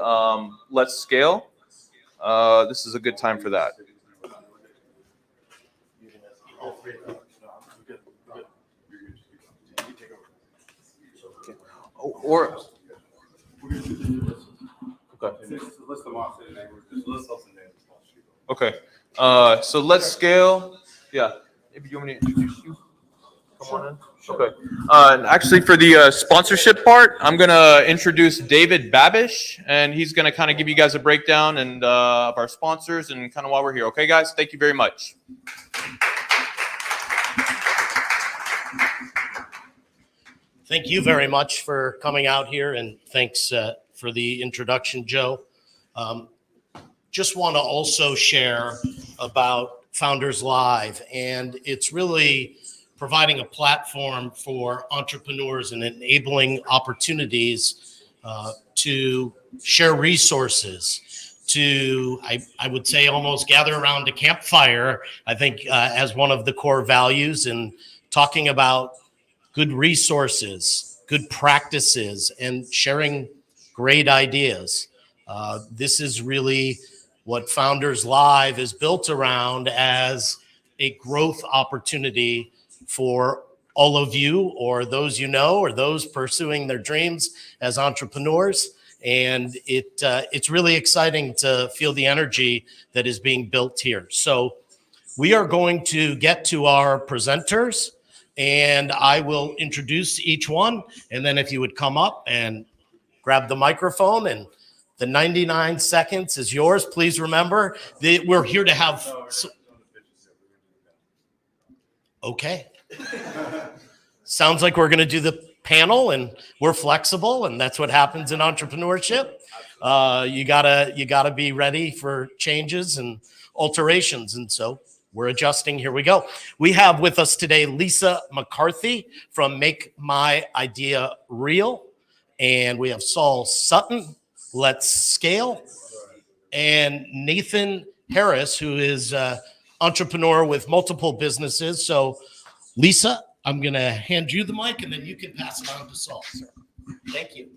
Let's Scale, this is a good time for that. Or okay. So Let's Scale. Yeah. If you want me to introduce you, come on in. Okay. And actually, for the sponsorship part, I'm gonna introduce David Babish, and he's gonna kind of give you guys a breakdown and of our sponsors and kind of why we're here. Okay, guys. Thank you very much. Thank you very much for coming out here, and thanks for the introduction, Joe. Just want to also share about Founders Live, and it's really providing a platform for entrepreneurs and enabling opportunities to share resources, to, I would say, almost gather around a campfire, I think, as one of the core values, and talking about good resources, good practices, and sharing great ideas. This is really what Founders Live is built around, as a growth opportunity for all of you, or those you know, or those pursuing their dreams as entrepreneurs. And it's really exciting to feel the energy that is being built here. So we are going to get to our presenters, and I will introduce each one. And then if you would come up and grab the microphone, and the 99 seconds is yours. Please remember that we're here to have. Okay. Sounds like we're going to do the panel, and we're flexible, and that's what happens in entrepreneurship. You gotta be ready for changes and alterations, and so we're adjusting. Here we go. We have with us today Lisa McCarthy from Make My Idea Real, and we have Saul Sutton, Let's Scale, and Nathan Harris, who is an entrepreneur with multiple businesses. So, Lisa, I'm going to hand you the mic, and then you can pass it on to Saul. Sir. Thank you.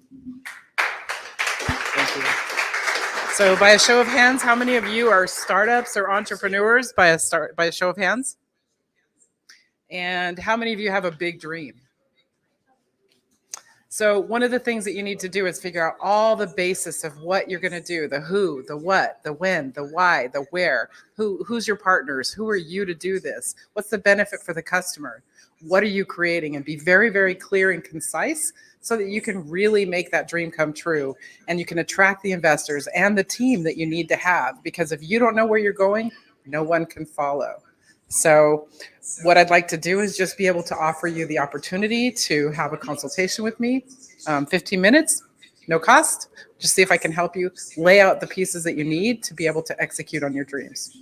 Thank you. So, by a show of hands, how many of you are startups or entrepreneurs? By a show of hands. And how many of you have a big dream? So one of the things that you need to do is figure out all the basis of what you're going to do, the who, the what, the when, the why, the where, who's your partners, who are you to do this? What's the benefit for the customer? What are you creating? And be very, very clear and concise so that you can really make that dream come true, and you can attract the investors and the team that you need to have, because if you don't know where you're going, no one can follow. So what I'd like to do is just be able to offer you the opportunity to have a consultation with me, 15 minutes, no cost. Just see if I can help you lay out the pieces that you need to be able to execute on your dreams.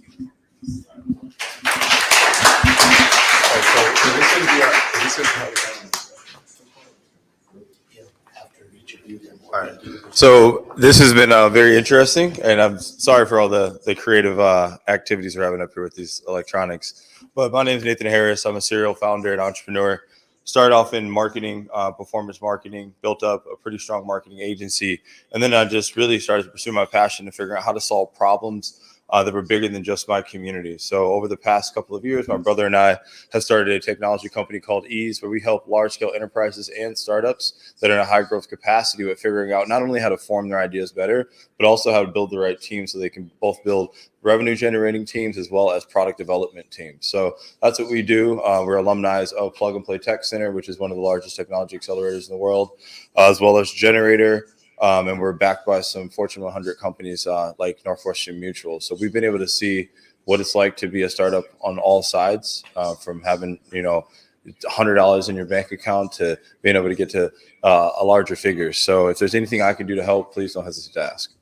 All right. So this has been very interesting, and I'm sorry for all the creative activities we're having up here with these electronics. But my name is Nathan Harris. I'm a serial founder and entrepreneur. Started off in marketing, performance marketing, built up a pretty strong marketing agency, and then I just really started to pursue my passion to figure out how to solve problems that were bigger than just my community. So over the past couple of years, my brother and I have started a technology company called Ease, where we help large-scale enterprises and startups that are in a high-growth capacity with figuring out not only how to form their ideas better, but also how to build the right team so they can both build revenue-generating teams as well as product development teams. So that's what we do. We're alumni of Plug and Play Tech Center, which is one of the largest technology accelerators in the world, as well as Generator. And we're backed by some Fortune 100 companies like Northwestern Mutual. So we've been able to see what it's like to be a startup on all sides, from having, $100 in your bank account to being able to get to a larger figure. So if there's anything I can do to help, please don't hesitate to ask.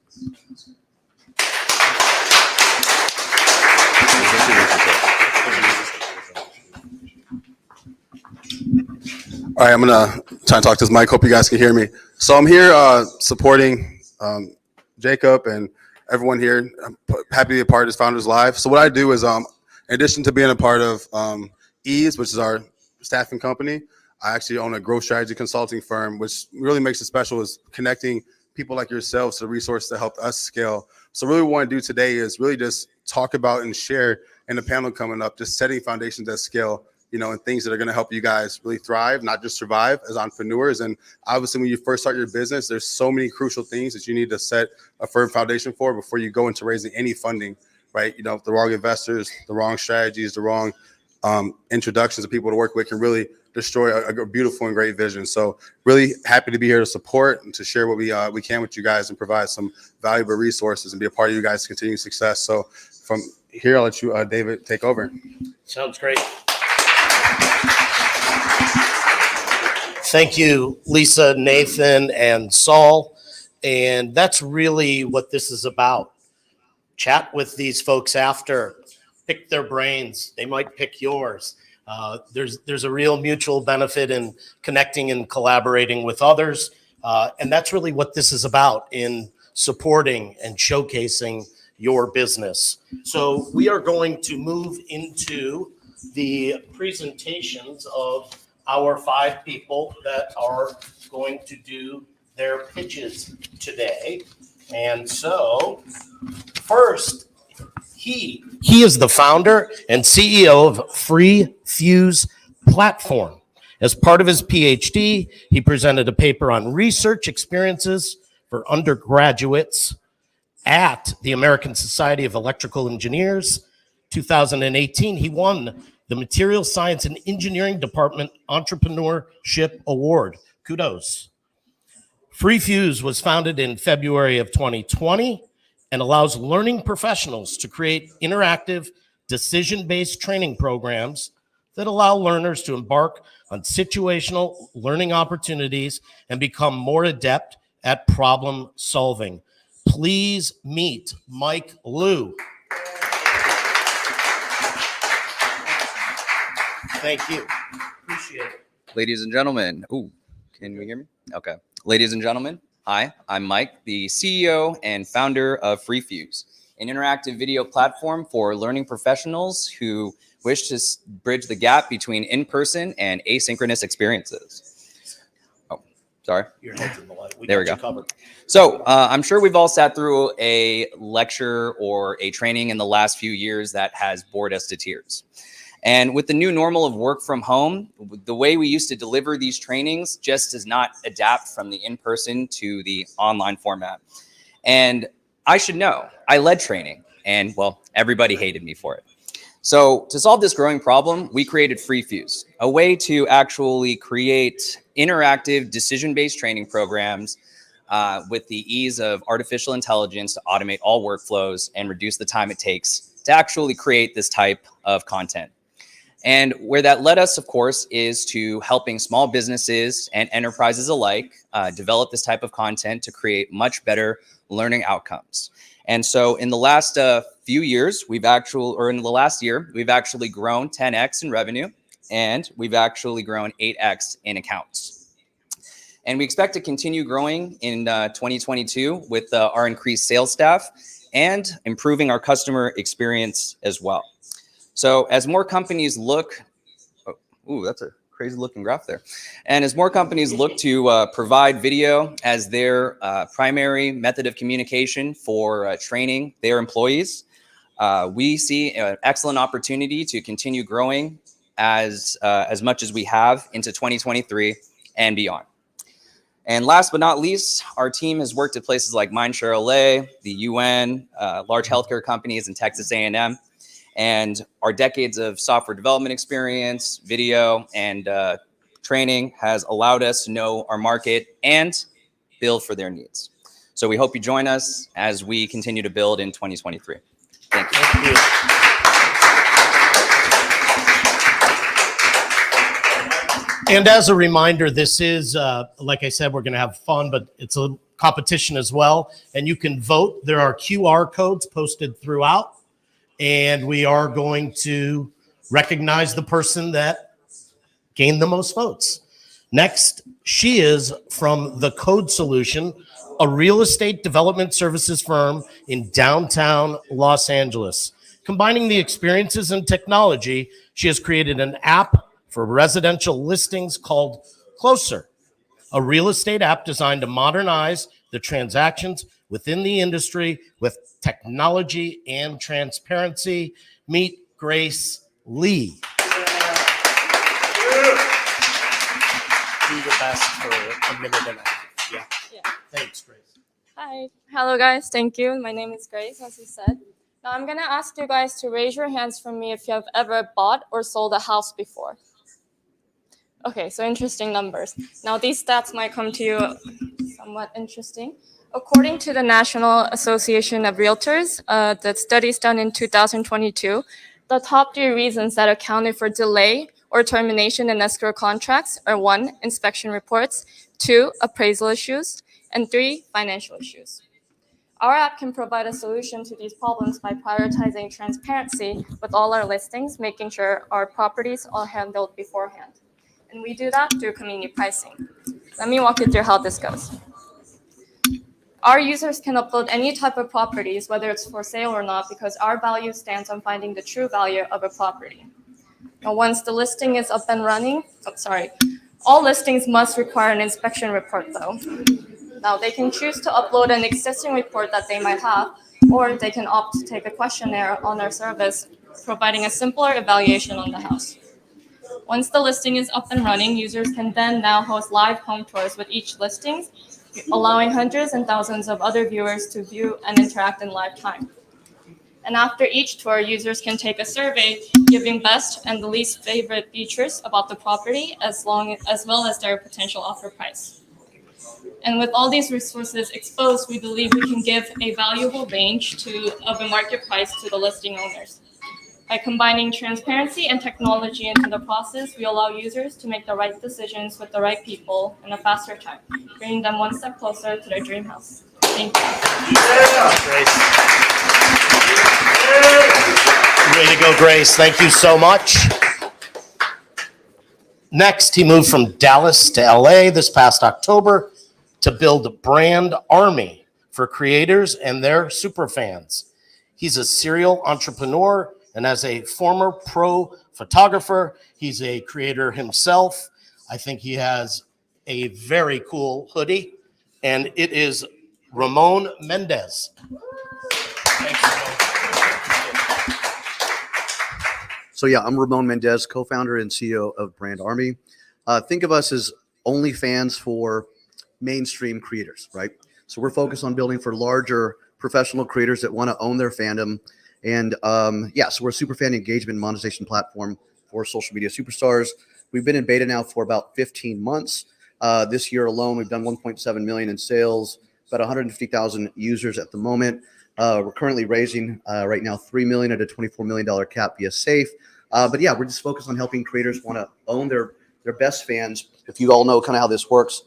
All right, I'm gonna try and talk to this mic. Hope you guys can hear me. So I'm here supporting Jacob and everyone here. I'm happy to be a part of this Founders Live. So what I do is, in addition to being a part of Ease, which is our staffing company, I actually own a growth strategy consulting firm, which really makes it special is connecting people like yourselves to the resources that help us scale. So really what we want to do today is really just talk about and share in the panel coming up, just setting foundations that scale, and things that are going to help you guys really thrive, not just survive as entrepreneurs. And obviously, when you first start your business, there's so many crucial things that you need to set a firm foundation for before you go into raising any funding, right? The wrong investors, the wrong strategies, the wrong introductions of people to work with can really destroy a beautiful and great vision. So really happy to be here to support and to share what we can with you guys and provide some valuable resources and be a part of you guys' continued success. So from here, I'll let you, David, take over. Sounds great. Thank you, Lisa, Nathan, and Saul. And that's really what this is about. Chat with these folks after. Pick their brains. They might pick yours. There's a real mutual benefit in connecting and collaborating with others. And that's really what this is about in supporting and showcasing your business. So we are going to move into the presentations of our 5 people that are going to do their pitches today. And so first, he is the founder and CEO of FreeFuse platform. As part of his PhD, he presented a paper on research experiences for undergraduates at the American Society of Electrical Engineers. 2018, he won the Material Science and Engineering Department Entrepreneurship Award. Kudos. FreeFuse was founded in February of 2020 and allows learning professionals to create interactive, decision-based training programs that allow learners to embark on situational learning opportunities and become more adept at problem solving. Please meet Mike Liu. Thank you. Appreciate it. Ladies and gentlemen, can you hear me? Okay. Ladies and gentlemen, hi, I'm Mike, the CEO and founder of FreeFuse, an interactive video platform for learning professionals who wish to bridge the gap between in-person and asynchronous experiences. Oh, sorry. Your head's in the light. There we go. So I'm sure we've all sat through a lecture or a training in the last few years that has bored us to tears. And with the new normal of work from home, the way we used to deliver these trainings just does not adapt from the in-person to the online format. And I should know, I led training and, well, everybody hated me for it. So to solve this growing problem, we created FreeFuse, a way to actually create interactive decision-based training programs with the ease of artificial intelligence to automate all workflows and reduce the time it takes to actually create this type of content. And where that led us, of course, is to helping small businesses and enterprises alike develop this type of content to create much better learning outcomes. And so in the last few years, in the last year, we've actually grown 10x in revenue and we've actually grown 8x in accounts. And we expect to continue growing in 2022 with our increased sales staff and improving our customer experience as well. So as more companies look, that's a crazy looking graph there. And as more companies look to provide video as their primary method of communication for training their employees, we see an excellent opportunity to continue growing as much as we have into 2023 and beyond. And last but not least, our team has worked at places like Mindshare LA, the UN, large healthcare companies, and Texas A&M. And our decades of software development experience, video, and training has allowed us to know our market and build for their needs. So we hope you join us as we continue to build in 2023. Thank you. Thank you. And as a reminder, this is, like I said, we're going to have fun, but it's a competition as well. And you can vote. There are QR codes posted throughout. And we are going to recognize the person that gained the most votes. Next, she is from The Code Solution, a real estate development services firm in downtown Los Angeles. Combining the experiences and technology, she has created an app for residential listings called Closr, a real estate app designed to modernize the transactions within the industry with technology and transparency. Meet Grace Lee. Do your best for a minute and a half. Yeah. Thanks, Grace. Hi. Hello, guys. Thank you. My name is Grace, as you said. Now, I'm going to ask you guys to raise your hands for me if you have ever bought or sold a house before. Okay, so interesting numbers. Now, these stats might come to you somewhat interesting. According to the National Association of Realtors, the studies done in 2022, the top 3 reasons that accounted for delay or termination in escrow contracts are 1, inspection reports, 2, appraisal issues, and 3, financial issues. Our app can provide a solution to these problems by prioritizing transparency with all our listings, making sure our properties are handled beforehand. And we do that through community pricing. Let me walk you through how this goes. Our users can upload any type of properties, whether it's for sale or not, because our value stands on finding the true value of a property. Now, once the listing is up and running, all listings must require an inspection report, though. Now, they can choose to upload an existing report that they might have, or they can opt to take a questionnaire on our service, providing a simpler evaluation on the house. Once the listing is up and running, users can then now host live home tours with each listing, allowing hundreds and thousands of other viewers to view and interact in live time. And after each tour, users can take a survey giving best and the least favorite features about the property, as well as their potential offer price. And with all these resources exposed, we believe we can give a valuable range of a market price to the listing owners. By combining transparency and technology into the process, we allow users to make the right decisions with the right people in a faster time, bringing them one step closer to their dream house. Thank you. Grace. Way to go, Grace. Thank you so much. Next, he moved from Dallas to LA this past October to build BrandArmy for creators and their superfans. He's a serial entrepreneur, and as a former pro photographer, he's a creator himself. I think he has a very cool hoodie, and it is Ramon Mendez. Thanks, Ramon. So yeah, I'm Ramon Mendez, co-founder and CEO of BrandArmy. Think of us as OnlyFans for mainstream creators, right? So we're focused on building for larger professional creators that want to own their fandom. And so we're a super fan engagement monetization platform for social media superstars. We've been in beta now for about 15 months. This year alone, we've done 1.7 million in sales, about 150,000 users at the moment. We're currently raising right now $3 million at a $24 million cap via Safe. But yeah, we're just focused on helping creators want to own their best fans. If you all know kind of how this works,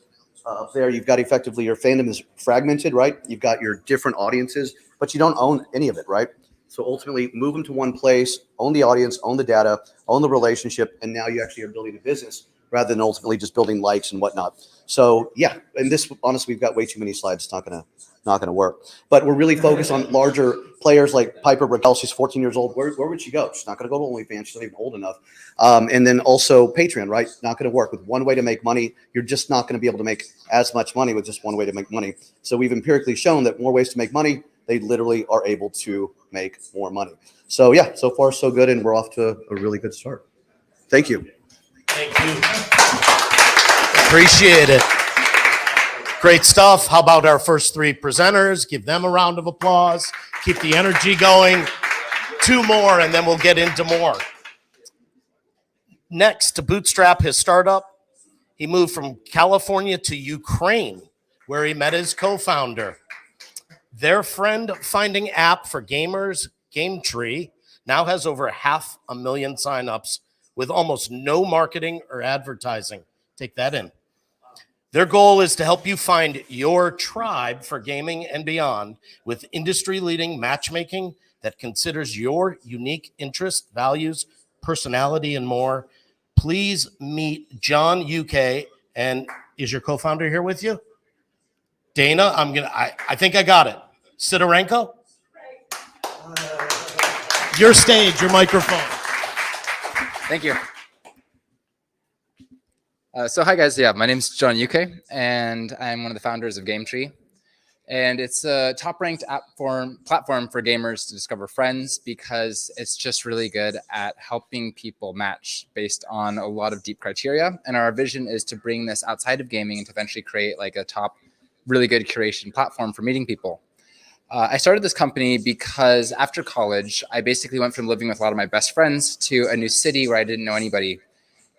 up there you've got effectively your fandom is fragmented, right? You've got your different audiences, but you don't own any of it, right? So ultimately, move them to one place, own the audience, own the data, own the relationship, and now you actually are building a business rather than ultimately just building likes and whatnot. So yeah, and this honestly, we've got way too many slides. It's not gonna work. But we're really focused on larger players like Piper Raquel. She's 14 years old. Where would she go? She's not gonna go to OnlyFans. She's not even old enough. And then also Patreon, right? Not gonna work. With one way to make money, you're just not gonna be able to make as much money with just one way to make money. So we've empirically shown that more ways to make money, they literally are able to make more money. So yeah, so far so good, and we're off to a really good start. Thank you. Thank you. Appreciate it. Great stuff. How about our first three presenters? Give them a round of applause. Keep the energy going. Two more, and then we'll get into more. Next, to bootstrap his startup, he moved from California to Ukraine, where he met his co-founder. Their friend-finding app for gamers, GameTree, now has over 500,000 signups with almost no marketing or advertising. Take that in. Their goal is to help you find your tribe for gaming and beyond with industry-leading matchmaking that considers your unique interests, values, personality, and more. Please meet John UK. And is your co-founder here with you? Dana, I think I got it. Sidorenko? Your stage, your microphone. Thank you. So hi guys, yeah, my name's John UK, and I'm one of the founders of GameTree. And it's a top-ranked platform for gamers to discover friends because it's just really good at helping people match based on a lot of deep criteria. And our vision is to bring this outside of gaming and to eventually create like a top, really good curation platform for meeting people. I started this company because after college, I basically went from living with a lot of my best friends to a new city where I didn't know anybody.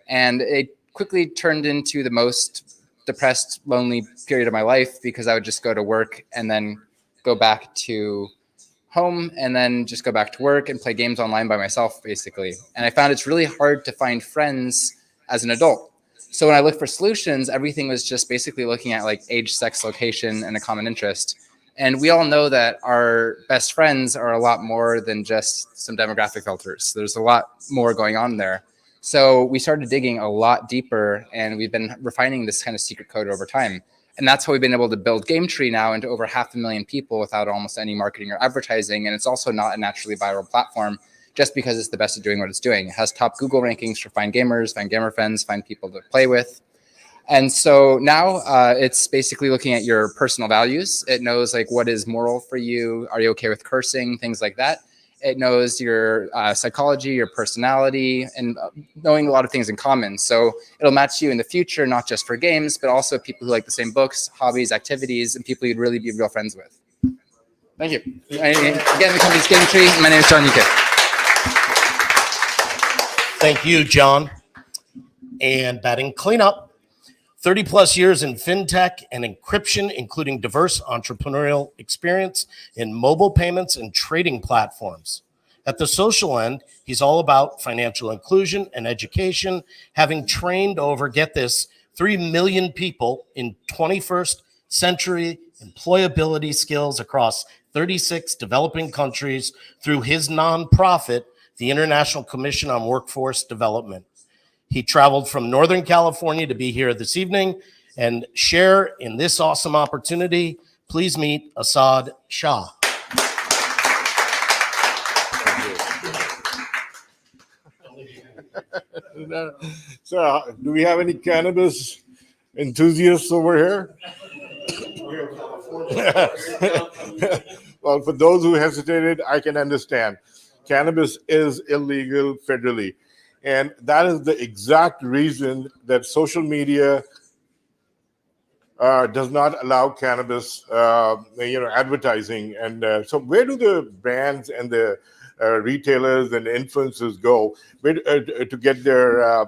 And it quickly turned into the most depressed, lonely period of my life because I would just go to work and then go back to home and then just go back to work and play games online by myself, basically. And I found it's really hard to find friends as an adult. So when I looked for solutions, everything was just basically looking at like age, sex, location, and a common interest. And we all know that our best friends are a lot more than just some demographic filters. There's a lot more going on there. So we started digging a lot deeper, and we've been refining this kind of secret code over time. And that's how we've been able to build GameTree now into over 500,000 people without almost any marketing or advertising. And it's also not a naturally viral platform just because it's the best at doing what it's doing. It has top Google rankings for find gamers, find gamer friends, find people to play with. And so now it's basically looking at your personal values. It knows like what is moral for you. Are you okay with cursing? Things like that. It knows your psychology, your personality, and knowing a lot of things in common. So it'll match you in the future, not just for games, but also people who like the same books, hobbies, activities, and people you'd really be real friends with. Thank you. Again, the company's GameTree. My name is John UK. Thank you, John. And batting cleanup. 30 plus years in fintech and encryption, including diverse entrepreneurial experience in mobile payments and trading platforms. At the social end, he's all about financial inclusion and education, having trained over, get this, 3 million people in 21st century employability skills across 36 developing countries through his nonprofit, the International Commission on Workforce Development. He traveled from Northern California to be here this evening and share in this awesome opportunity. Please meet Asad Shah. So, do we have any cannabis enthusiasts over here? Well, for those who hesitated, I can understand. Cannabis is illegal federally. And that is the exact reason that social media does not allow cannabis, advertising. And so where do the brands and the retailers and influencers go to get their,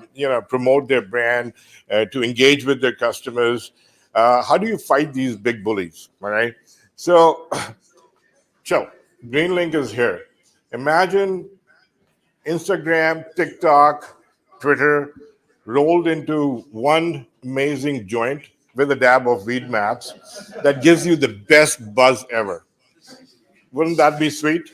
promote their brand, to engage with their customers? How do you fight these big bullies, all right? So, Greenlink is here. Imagine Instagram, TikTok, Twitter rolled into one amazing joint with a dab of weed maps that gives you the best buzz ever. Wouldn't that be sweet?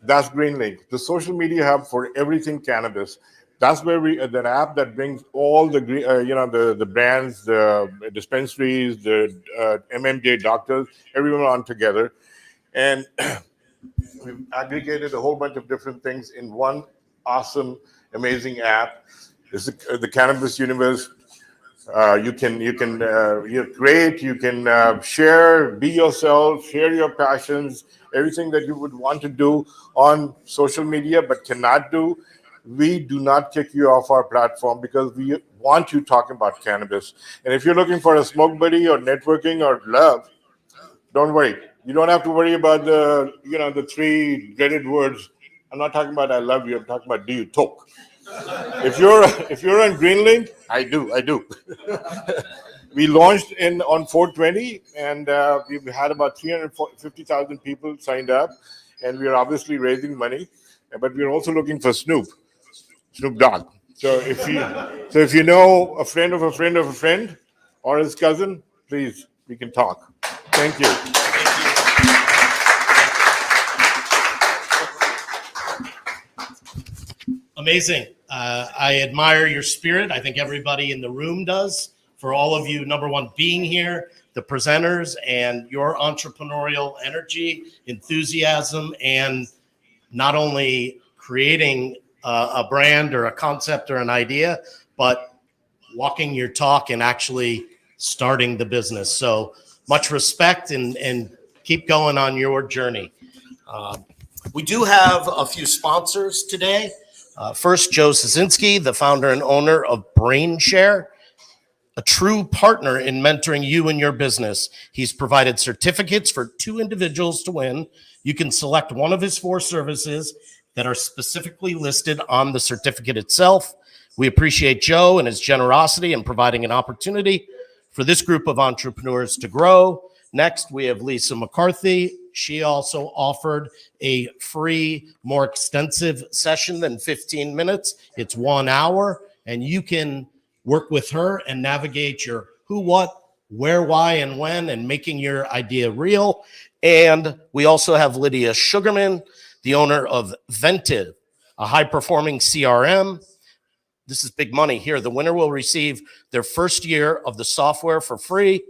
That's Greenlink, the social media hub for everything cannabis. That's where that app that brings all the the brands, the dispensaries, the MMJ doctors, everyone on together, and we've aggregated a whole bunch of different things in one awesome, amazing app. It's the cannabis universe. You can create, you can share, be yourself, share your passions, everything that you would want to do on social media but cannot do. We do not kick you off our platform because we want you talking about cannabis. And if you're looking for a smoke buddy or networking or love, don't worry. You don't have to worry about the three dreaded words. I'm not talking about I love you. I'm talking about do you talk. If you're on Greenlink, I do. We launched on 420, and we've had about 350,000 people signed up, and we are obviously raising money, but we're also looking for Snoop Dogg. So if you know a friend of a friend of a friend or his cousin, please, we can talk. Thank you. Amazing. I admire your spirit. I think everybody in the room does. For all of you, number one, being here, the presenters, and your entrepreneurial energy, enthusiasm, and not only creating a brand or a concept or an idea, but walking your talk and actually starting the business. So much respect and keep going on your journey. We do have a few sponsors today. First, Joe Szynski, the founder and owner of BrainShare, a true partner in mentoring you and your business. He's provided certificates for 2 individuals to win. You can select one of his 4 services that are specifically listed on the certificate itself. We appreciate Joe and his generosity in providing an opportunity for this group of entrepreneurs to grow. Next, we have Lisa McCarthy. She also offered a free, more extensive session than 15 minutes. It's 1 hour, and you can work with her and navigate your who, what, where, why, and when, and making your idea real. And we also have Lydia Sugarman, the owner of Ventive, a high-performing CRM. This is big money here. The winner will receive their first year of the software for free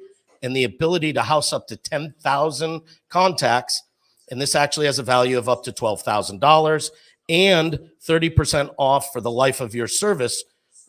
and the ability to house up to 10,000 contacts. And this actually has a value of up to $12,000 and 30% off for the life of your service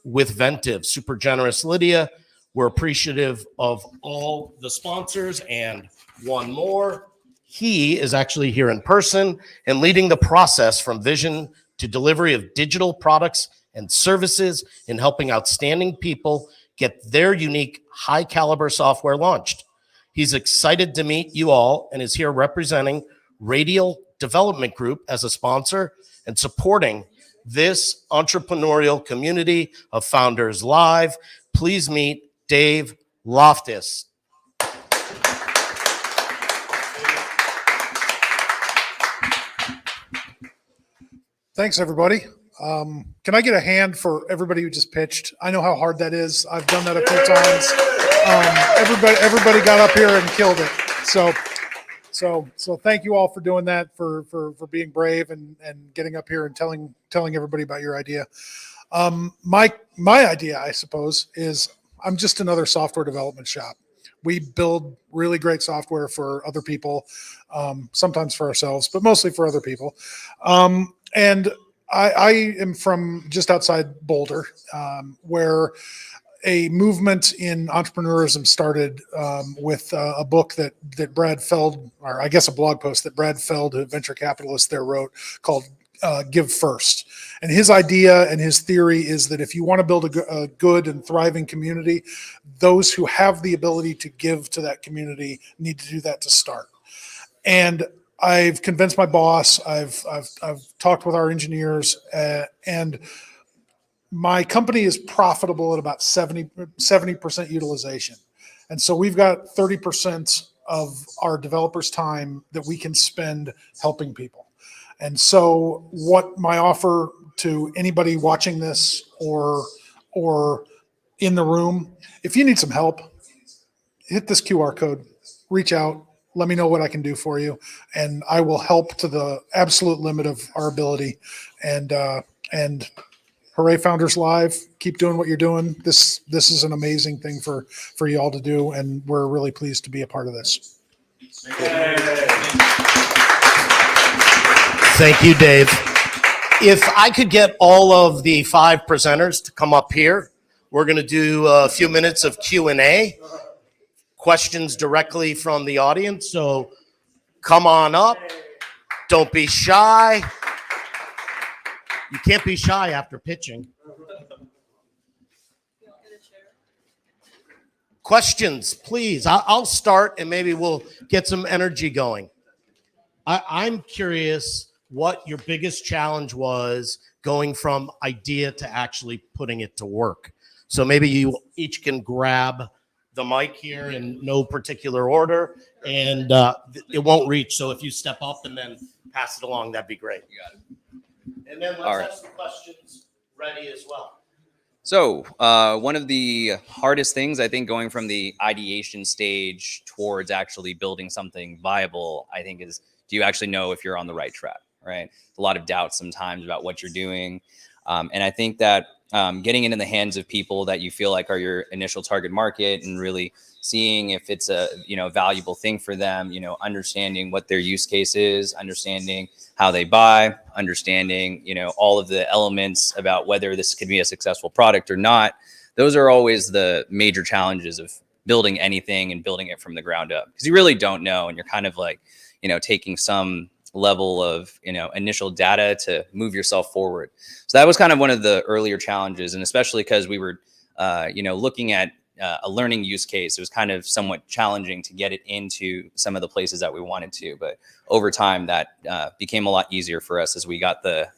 with Ventive. Super generous, Lydia. We're appreciative of all the sponsors. And one more. He is actually here in person and leading the process from vision to delivery of digital products and services in helping outstanding people get their unique high caliber software launched. He's excited to meet you all and is here representing Radial Development Group as a sponsor and supporting this entrepreneurial community of Founders Live. Please meet Dave Loftus. Thanks, everybody. Can I get a hand for everybody who just pitched? I know how hard that is. I've done that a few times. Everybody got up here and killed it. So thank you all for doing that, for being brave and getting up here and telling everybody about your idea. My idea, I suppose, is I'm just another software development shop. We build really great software for other people, sometimes for ourselves, but mostly for other people. And I am from just outside Boulder, where a movement in entrepreneurism started with a book that Brad Feld, or I guess a blog post that Brad Feld, a venture capitalist there, wrote called Give First. And his idea and his theory is that if you want to build a good and thriving community, those who have the ability to give to that community need to do that to start. And I've convinced my boss, I've talked with our engineers, and my company is profitable at about 70% utilization. And so we've got 30% of our developers' time that we can spend helping people. And so what my offer to anybody watching this or in the room, if you need some help, hit this QR code, reach out, let me know what I can do for you, and I will help to the absolute limit of our ability. And hooray, Founders Live! Keep doing what you're doing. This is an amazing thing for you all to do, and we're really pleased to be a part of this. Thank you, Dave. If I could get all of the 5 presenters to come up here, we're going to do a few minutes of Q&A, questions directly from the audience. So come on up. Don't be shy. You can't be shy after pitching. Questions, please. I'll start and maybe we'll get some energy going. I'm curious what your biggest challenge was going from idea to actually putting it to work. So maybe you each can grab the mic here in no particular order, and it won't reach. So if you step up and then pass it along, that'd be great. You got it. And then let's have some questions ready as well. So one of the hardest things, I think, going from the ideation stage towards actually building something viable, I think, is do you actually know if you're on the right track, right? A lot of doubts sometimes about what you're doing. And I think that getting it in the hands of people that you feel like are your initial target market and really seeing if it's a valuable thing for them, understanding what their use case is, understanding how they buy, understanding, all of the elements about whether this could be a successful product or not. Those are always the major challenges of building anything and building it from the ground up, because you really don't know. And you're kind of like, taking some level of, initial data to move yourself forward. So that was kind of one of the earlier challenges. And especially because we were, looking at a learning use case, it was kind of somewhat challenging to get it into some of the places that we wanted to. But over time, that became a lot easier for us as we got the,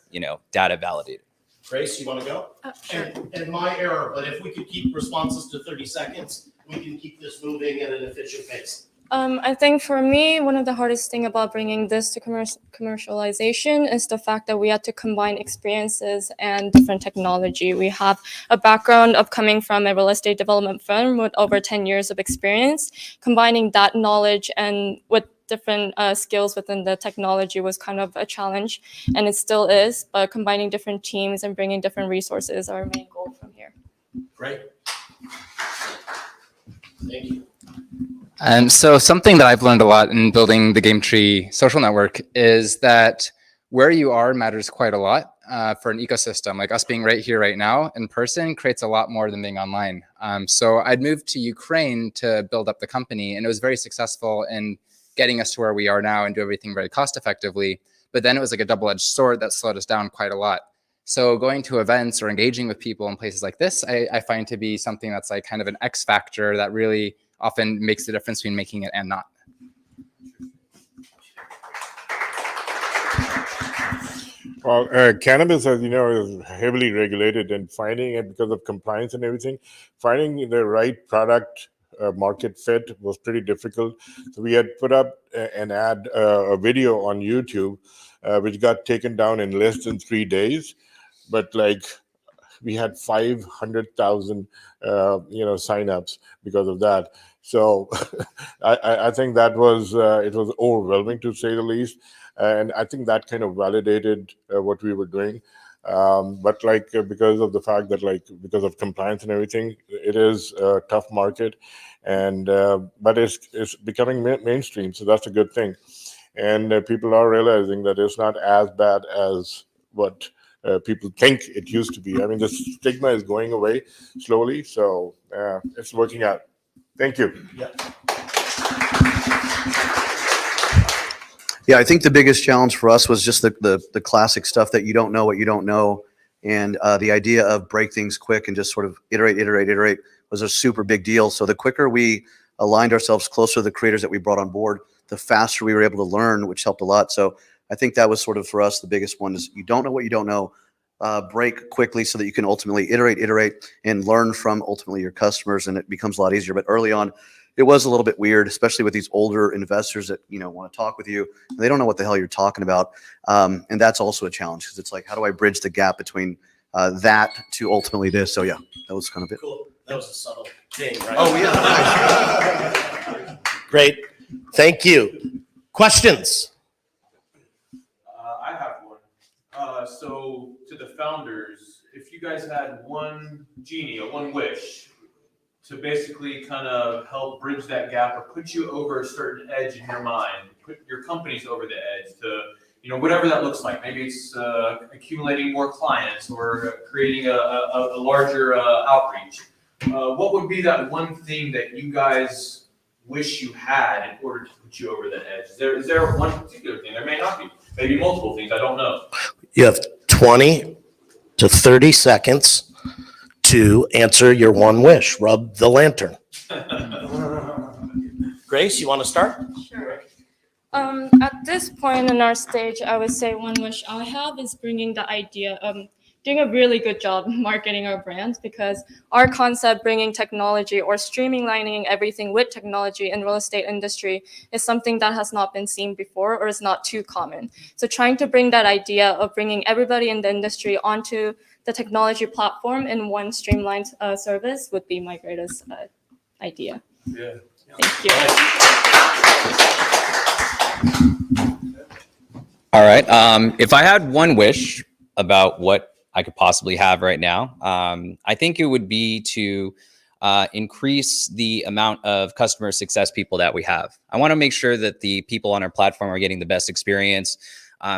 data validated. Grace, you want to go? Sure. And my error, but if we could keep responses to 30 seconds, we can keep this moving at an efficient pace. I think for me, one of the hardest thing about bringing this to commercialization is the fact that we had to combine experiences and different technology. We have a background of coming from a real estate development firm with over 10 years of experience. Combining that knowledge and with different skills within the technology was kind of a challenge, and it still is, but combining different teams and bringing different resources are our main goal from here. Great. Thank you. So something that I've learned a lot in building the GameTree social network is that where you are matters quite a lot for an ecosystem. Like us being right here, right now, in person creates a lot more than being online. So I'd moved to Ukraine to build up the company, and it was very successful in getting us to where we are now and do everything very cost effectively. But then it was like a double-edged sword that slowed us down quite a lot. So going to events or engaging with people in places like this, I find to be something that's like kind of an X factor that really often makes the difference between making it and not. Well, cannabis, as you know, is heavily regulated, and finding it, because of compliance and everything, finding the right product market fit was pretty difficult. So we had put up an ad, a video on YouTube, which got taken down in less than 3 days. But like, we had 500,000, signups because of that. So I think that was, it was overwhelming, to say the least. And I think that kind of validated what we were doing. But like, because of the fact that, like, because of compliance and everything, it is a tough market. And but it's becoming mainstream, so that's a good thing. And people are realizing that it's not as bad as what people think it used to be. I mean, the stigma is going away slowly, so it's working out. Thank you. Yeah, I think the biggest challenge for us was just the classic stuff that you don't know what you don't know. And the idea of break things quick and just sort of iterate was a super big deal. So the quicker we aligned ourselves closer to the creators that we brought on board, the faster we were able to learn, which helped a lot. So I think that was sort of, for us, the biggest one is you don't know what you don't know. Break quickly so that you can ultimately iterate and learn from ultimately your customers, and it becomes a lot easier. But early on, it was a little bit weird, especially with these older investors that want to talk with you. And they don't know what the hell you're talking about, and that's also a challenge, because it's like, how do I bridge the gap between that to ultimately this? So yeah, that was kind of it. Cool. That was a subtle thing, right? Oh yeah. Great. Thank you. Questions? I have one. So to the founders, if you guys had one genie or one wish to basically kind of help bridge that gap or put you over a certain edge in your mind, put your companies over the edge to, you know, whatever that looks like. Maybe it's accumulating more clients or creating a larger outreach. What would be that one thing that you guys wish you had in order to put you over the edge? Is there one particular thing? There may not be. Maybe multiple things. I don't know. You have 20 to 30 seconds to answer your one wish. Rub the lantern. Grace, you want to start? Sure. At this point in our stage, I would say one wish I have is bringing the idea, doing a really good job marketing our brand, because our concept, bringing technology or streamlining everything with technology in real estate industry, is something that has not been seen before or is not too common. So trying to bring that idea of bringing everybody in the industry onto the technology platform in one streamlined service would be my greatest idea. Yeah. Thank you. All right. If I had one wish about what I could possibly have right now, I think it would be to increase the amount of customer success people that we have. I want to make sure that the people on our platform are getting the best experience.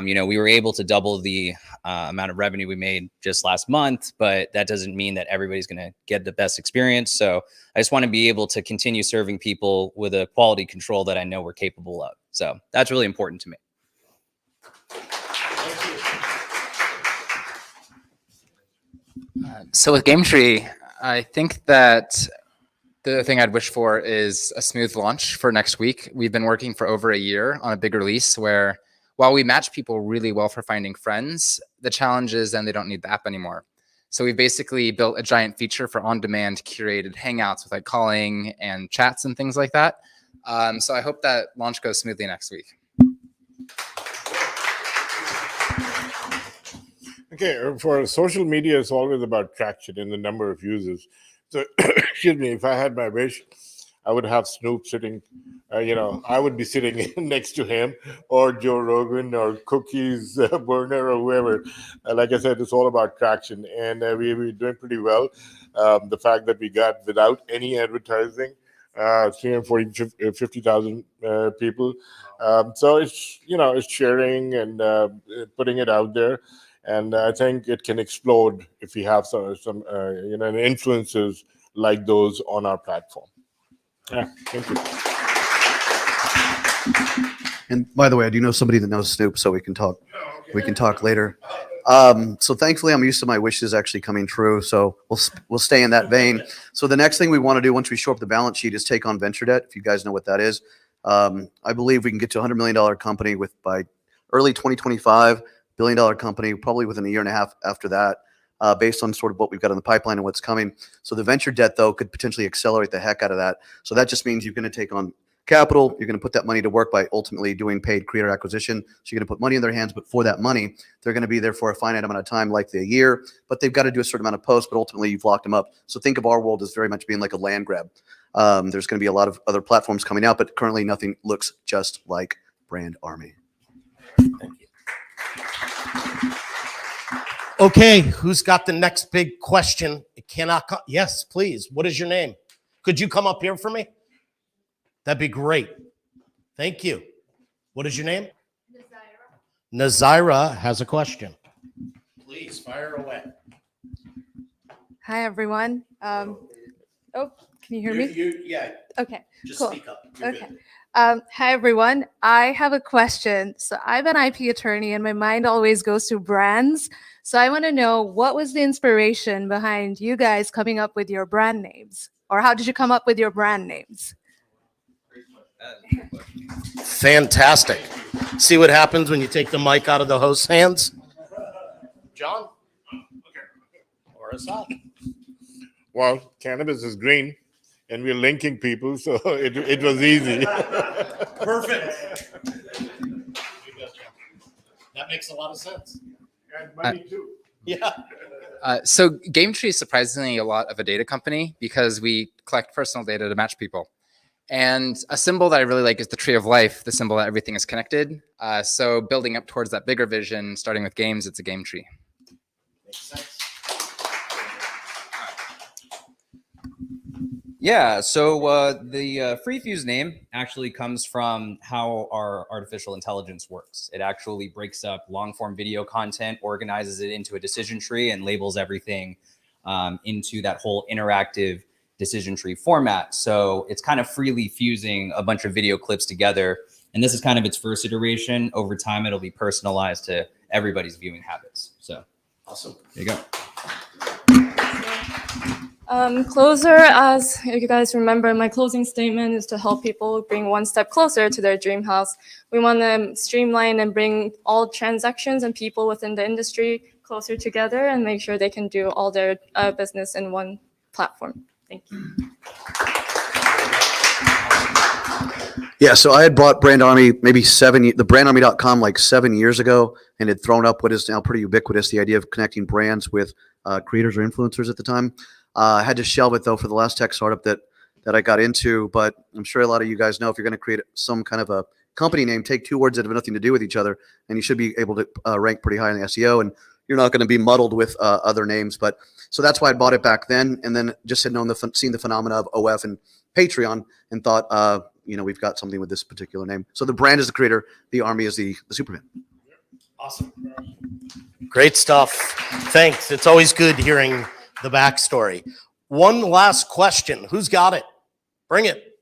You know, we were able to double the amount of revenue we made just last month, but that doesn't mean that everybody's going to get the best experience. So I just want to be able to continue serving people with a quality control that I know we're capable of. So that's really important to me. So with GameTree, I think that the thing I'd wish for is a smooth launch for next week. We've been working for over a year on a big release where, while we match people really well for finding friends, the challenge is then they don't need the app anymore. So we basically built a giant feature for on-demand curated hangouts with like calling and chats and things like that. So I hope that launch goes smoothly next week. Okay, for social media, it's always about traction and the number of users. So, excuse me, if I had my wish, I would have Snoop sitting, I would be sitting next to him, or Joe Rogan, or Cookies Burner, or whoever. Like I said, it's all about traction, and we're doing pretty well. The fact that we got, without any advertising, 350,000 people. So it's sharing and putting it out there. And I think it can explode if we have some influencers like those on our platform. Yeah, thank you. And by the way, I do know somebody that knows Snoop, so we can talk. We can talk later. So thankfully, I'm used to my wishes actually coming true. So we'll stay in that vein. So the next thing we want to do once we show up the balance sheet is take on venture debt. If you guys know what that is, I believe we can get to $100 million company by early 2025. $1 billion company probably within a year and a half after that, based on sort of what we've got in the pipeline and what's coming. So the venture debt, though, could potentially accelerate the heck out of that. So that just means you're going to take on capital. You're going to put that money to work by ultimately doing paid creator acquisition. So you're going to put money in their hands, but for that money, they're going to be there for a finite amount of time, likely a year, but they've got to do a certain amount of posts, but ultimately you've locked them up. So think of our world as very much being like a land grab. There's going to be a lot of other platforms coming out, but currently nothing looks just like BrandArmy. Thank you. Okay, who's got the next big question? It cannot come. Yes, please. What is your name? Could you come up here for me? That'd be great. Thank you. What is your name? Nazira has a question. Please fire away. Hi, everyone. Can you hear me? Yeah. Okay, Just cool. speak up. You're Okay. good. Hi, everyone. I have a question. So I'm an IP attorney and my mind always goes to brands. So I want to know, what was the inspiration behind you guys coming up with your brand names? Or how did you come up with your brand names? Fantastic. See what happens when you take the mic out of the host's hands? John? Or Asad? Well, cannabis is green, and we're linking people, so it was easy. Perfect. That makes a lot of sense. And money too. Yeah. So GameTree is surprisingly a lot of a data company because we collect personal data to match people. And a symbol that I really like is the tree of life, the symbol that everything is connected. So building up towards that bigger vision, starting with games, it's a game tree. Makes sense. Yeah, so the FreeFuse name actually comes from how our artificial intelligence works. It actually breaks up long-form video content, organizes it into a decision tree, and labels everything into that whole interactive decision tree format. So it's kind of freely fusing a bunch of video clips together. And this is kind of its first iteration. Over time, it'll be personalized to everybody's viewing habits. So awesome. There you go. Closr, as you guys remember, my closing statement is to help people bring one step closer to their dream house. We want to streamline and bring all transactions and people within the industry closer together and make sure they can do all their business in one platform. Thank you. Yeah, so I had bought BrandArmy maybe the BrandArmy.com like 7 years ago, and had thrown up what is now pretty ubiquitous, the idea of connecting brands with creators or influencers at the time. I had to shelve it though for the last tech startup that I got into, but I'm sure a lot of you guys know if you're going to create some kind of a company name, take two words that have nothing to do with each other, and you should be able to rank pretty high in the SEO, and you're not going to be muddled with other names. But so that's why I bought it back then, and then just had seen the phenomena of OF and Patreon, and thought, we've got something with this particular name. So the brand is the creator, the army is the Superman. Awesome. Great stuff. Thanks. It's always good hearing the backstory. One last question. Who's got it? Bring it.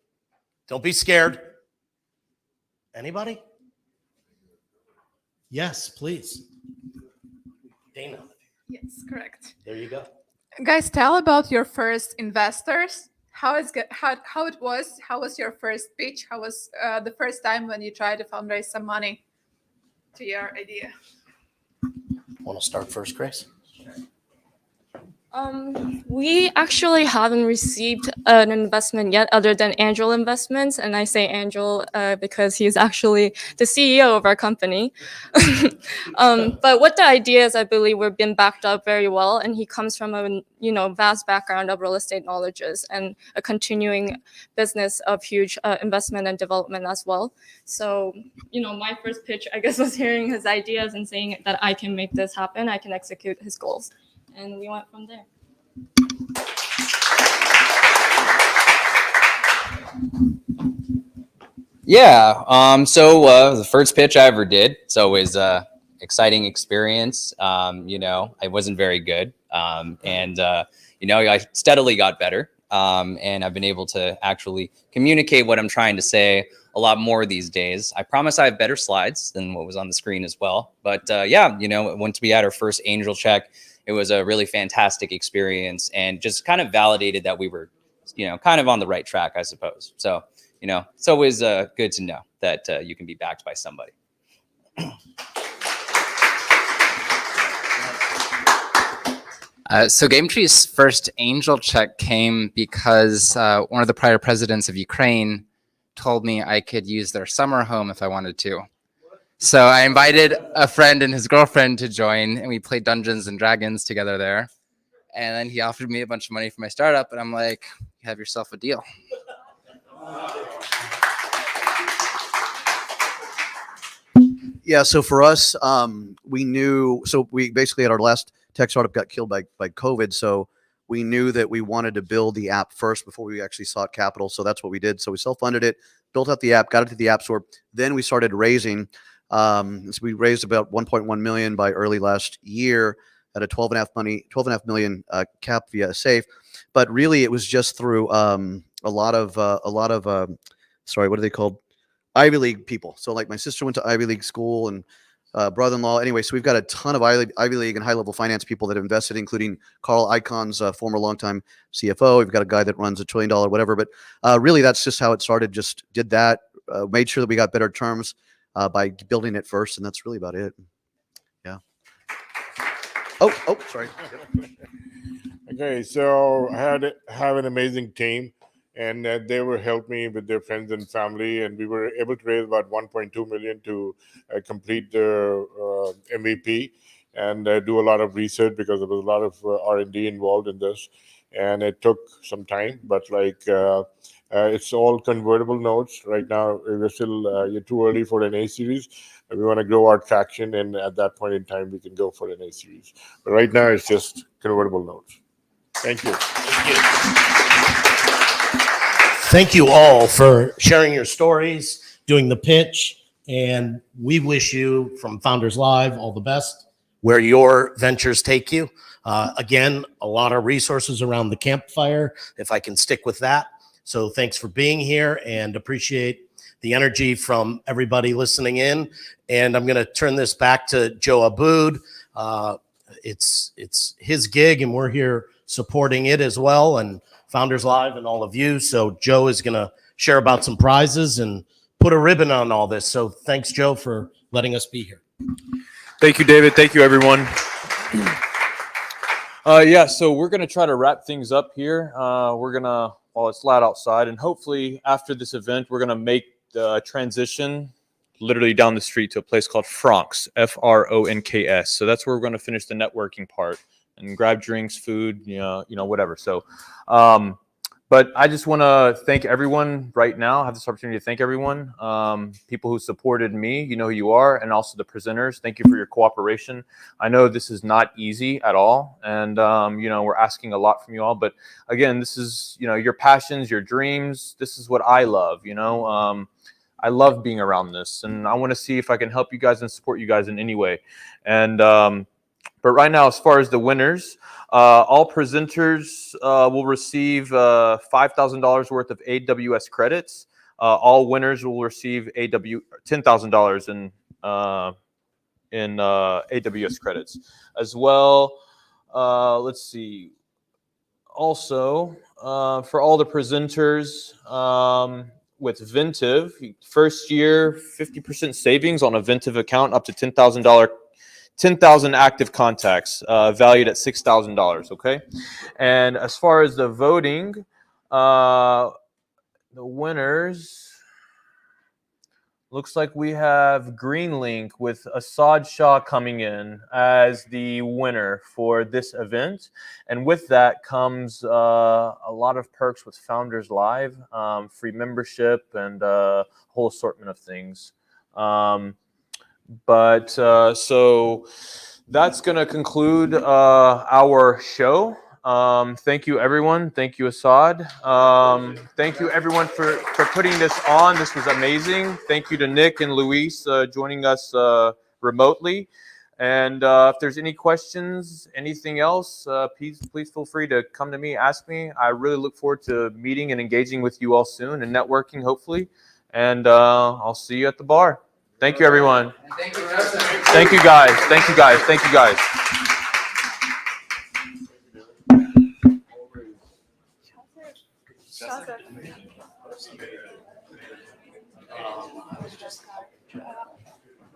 Don't be scared. Anybody? Yes, please. Dana. Yes, correct. There you go. Guys, tell about your first investors. How it was? How was your first pitch? How was the first time when you tried to fundraise some money to your idea? Want to start first, Grace? We actually haven't received an investment yet other than Angel Investments. And I say Angel because he's actually the CEO of our company. But with the ideas, I believe we've been backed up very well. And he comes from a vast background of real estate knowledges and a continuing business of huge investment and development as well. So, my first pitch, I guess, was hearing his ideas and saying that I can make this happen. I can execute his goals. And we went from there. Yeah. So the first pitch I ever did, so it was a exciting experience. I wasn't very good. I steadily got better. And I've been able to actually communicate what I'm trying to say a lot more these days. I promise I have better slides than what was on the screen as well. But once we had our first angel check, it was a really fantastic experience and just kind of validated that we were, kind of on the right track, I suppose. So, it's always good to know that you can be backed by somebody. So GameTree's first angel check came because one of the prior presidents of Ukraine told me I could use their summer home if I wanted to. So I invited a friend and his girlfriend to join, and we played Dungeons and Dragons together there. And then he offered me a bunch of money for my startup, and I'm like, you have yourself a deal. Yeah, so for us, we basically at our last tech startup got killed by COVID. So we knew that we wanted to build the app first before we actually sought capital. So that's what we did. So we self-funded it, built out the app, got it to the App Store. Then we started raising. So we raised about 1.1 million by early last year at a 12.5 million cap via safe. But really, it was just through a lot of what are they called? Ivy League people. So like my sister went to Ivy League school and brother-in-law. Anyway, so we've got a ton of Ivy League and high-level finance people that have invested, including Carl Icahn's former longtime CFO. We've got a guy that runs $1 trillion, whatever. But really, that's just how it started. Just did that, made sure that we got better terms by building it first, and that's really about it. Yeah. Oh, sorry. Okay, so I have an amazing team, and they will help me with their friends and family, and we were able to raise about 1.2 million to complete the MVP and do a lot of research because there was a lot of R&D involved in this, and it took some time, but It's all convertible notes right now. We're still you're too early for an A series. We want to grow our traction, and at that point in time, we can go for an A series. But right now, it's just convertible notes. Thank you. Thank you all for sharing your stories, doing the pitch, and we wish you from Founders Live all the best where your ventures take you. Again, a lot of resources around the campfire, if I can stick with that. So thanks for being here and appreciate the energy from everybody listening in. And I'm going to turn this back to Joe Aboud. It's his gig, and we're here supporting it as well, and Founders Live and all of you. So Joe is going to share about some prizes and put a ribbon on all this. So thanks, Joe, for letting us be here. Thank you, David. Thank you, everyone. Yeah, so we're going to try to wrap things up here. We're going to, while it's loud outside, and hopefully after this event, we're going to make the transition literally down the street to a place called Franck's, Fronks. So that's where we're going to finish the networking part and grab drinks, food, whatever. So, but I just want to thank everyone right now. I have this opportunity to thank everyone, people who supported me, you know who you are, and also the presenters. Thank you for your cooperation. I know this is not easy at all, and we're asking a lot from you all. But again, this is your passions, your dreams. This is what I love. I love being around this, and I want to see if I can help you guys and support you guys in any way. And but right now, as far as the winners, all presenters will receive $5,000 worth of AWS credits. All winners will receive $10,000 in AWS credits as well. Let's see. Also, for all the presenters with Ventive, first year 50% savings on a Ventive account up to $10,000. 10,000 active contacts valued at $6,000. Okay, and as far as the voting, the winners looks like we have Greenlink with Asad Shah coming in as the winner for this event, and with that comes a lot of perks with Founders Live, free membership, and a whole assortment of things. So that's going to conclude our show. Thank you, everyone. Thank you, Asad. Thank you, everyone, for putting this on. This was amazing. Thank you to Nick and Luis joining us remotely. And if there's any questions, anything else, please feel free to come to me, ask me. I really look forward to meeting and engaging with you all soon and networking, hopefully. And I'll see you at the bar. Thank you, everyone. Thank you, thank you, guys. Thank you, guys. Thank you, guys.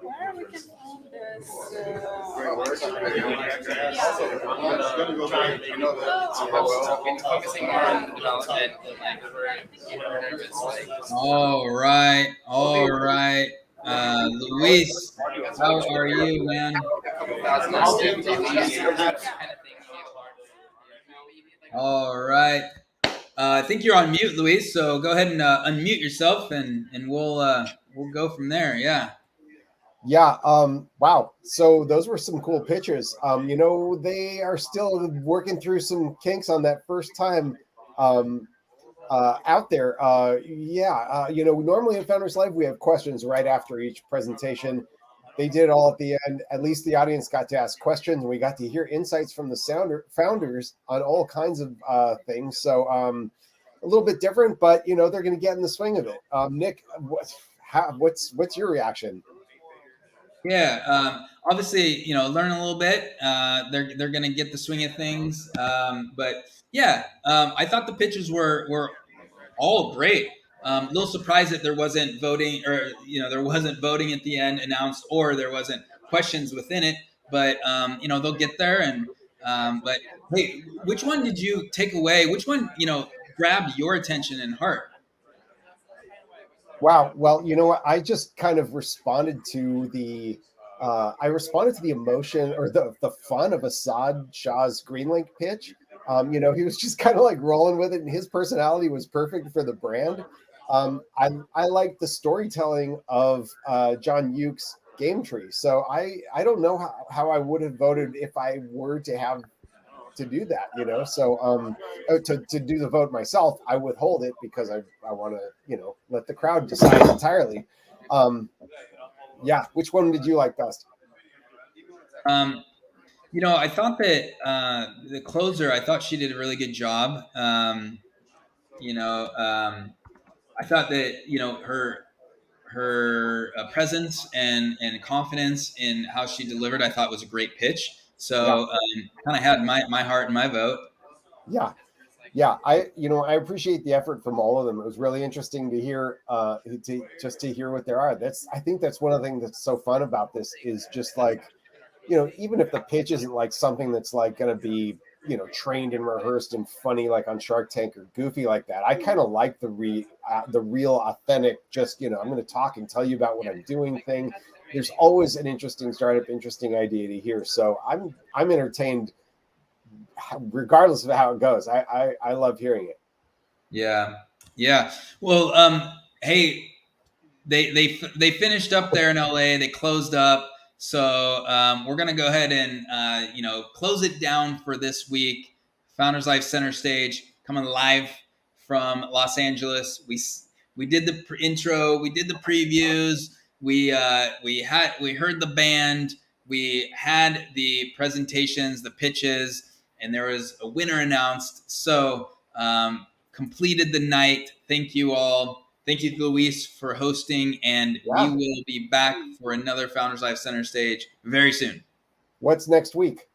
Where we can find this? Focusing more on the development, like we're nervous, like. All right. Luis, how are you, man? All right. I think you're on mute, Luis. So go ahead and unmute yourself, and we'll go from there. Yeah. Yeah. Wow. So those were some cool pictures. They are still working through some kinks on that first time out there. Normally in Founders Live, we have questions right after each presentation. They did it all at the end. At least the audience got to ask questions, and we got to hear insights from the founders on all kinds of things. So a little bit different, but they're going to get in the swing of it. Nick, what's your reaction? Yeah, obviously, learn a little bit. They're gonna get the swing of things. But yeah, I thought the pitches were all great. A little surprised that there wasn't voting, or there wasn't voting at the end announced, or there wasn't questions within it. But they'll get there. And but hey, which one did you take away? Which one grabbed your attention and heart? Wow. Well, you know what? I just kind of responded to the emotion or the fun of Asad Shah's Greenlink pitch. He was just kind of like rolling with it, and his personality was perfect for the brand. I like the storytelling of John Yuke's GameTree. So I don't know how I would have voted if I were to have to do that, So to do the vote myself, I withhold it because I want to, let the crowd decide entirely. Yeah, which one did you like best? I thought that the Closr, I thought she did a really good job. I thought that her presence and confidence in how she delivered, I thought was a great pitch. So kind of had my heart and my vote. Yeah, I appreciate the effort from all of them. It was really interesting to hear, to hear what there are. I think that's one of the things that's so fun about this is just like, even if the pitch isn't like something that's like going to be, trained and rehearsed and funny, like on Shark Tank or goofy like that. I kind of like the real authentic, just, I'm going to talk and tell you about what I'm doing thing. There's always an interesting startup, interesting idea to hear. So I'm entertained regardless of how it goes. I love hearing it. Yeah. Well, hey, they finished up there in LA. They closed up. So we're gonna go ahead and close it down for this week. Founders Life Center Stage coming live from Los Angeles. We did the intro. We did the previews. We heard the band. We had the presentations, the pitches, and there was a winner announced. So completed the night. Thank you all. Thank you, Luis, for hosting, and we will be back for another Founders Life Center Stage very soon. What's next week?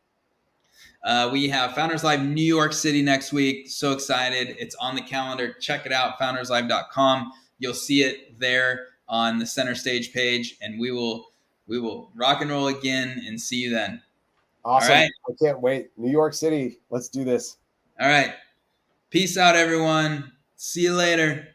We have Founders Live New York City next week. So excited. It's on the calendar. Check it out, founderslive.com. You'll see it there on the Center Stage page, and we will rock and roll again and see you then. Awesome. All right. I can't wait. New York City. Let's do this. All right. Peace out, everyone. See you later.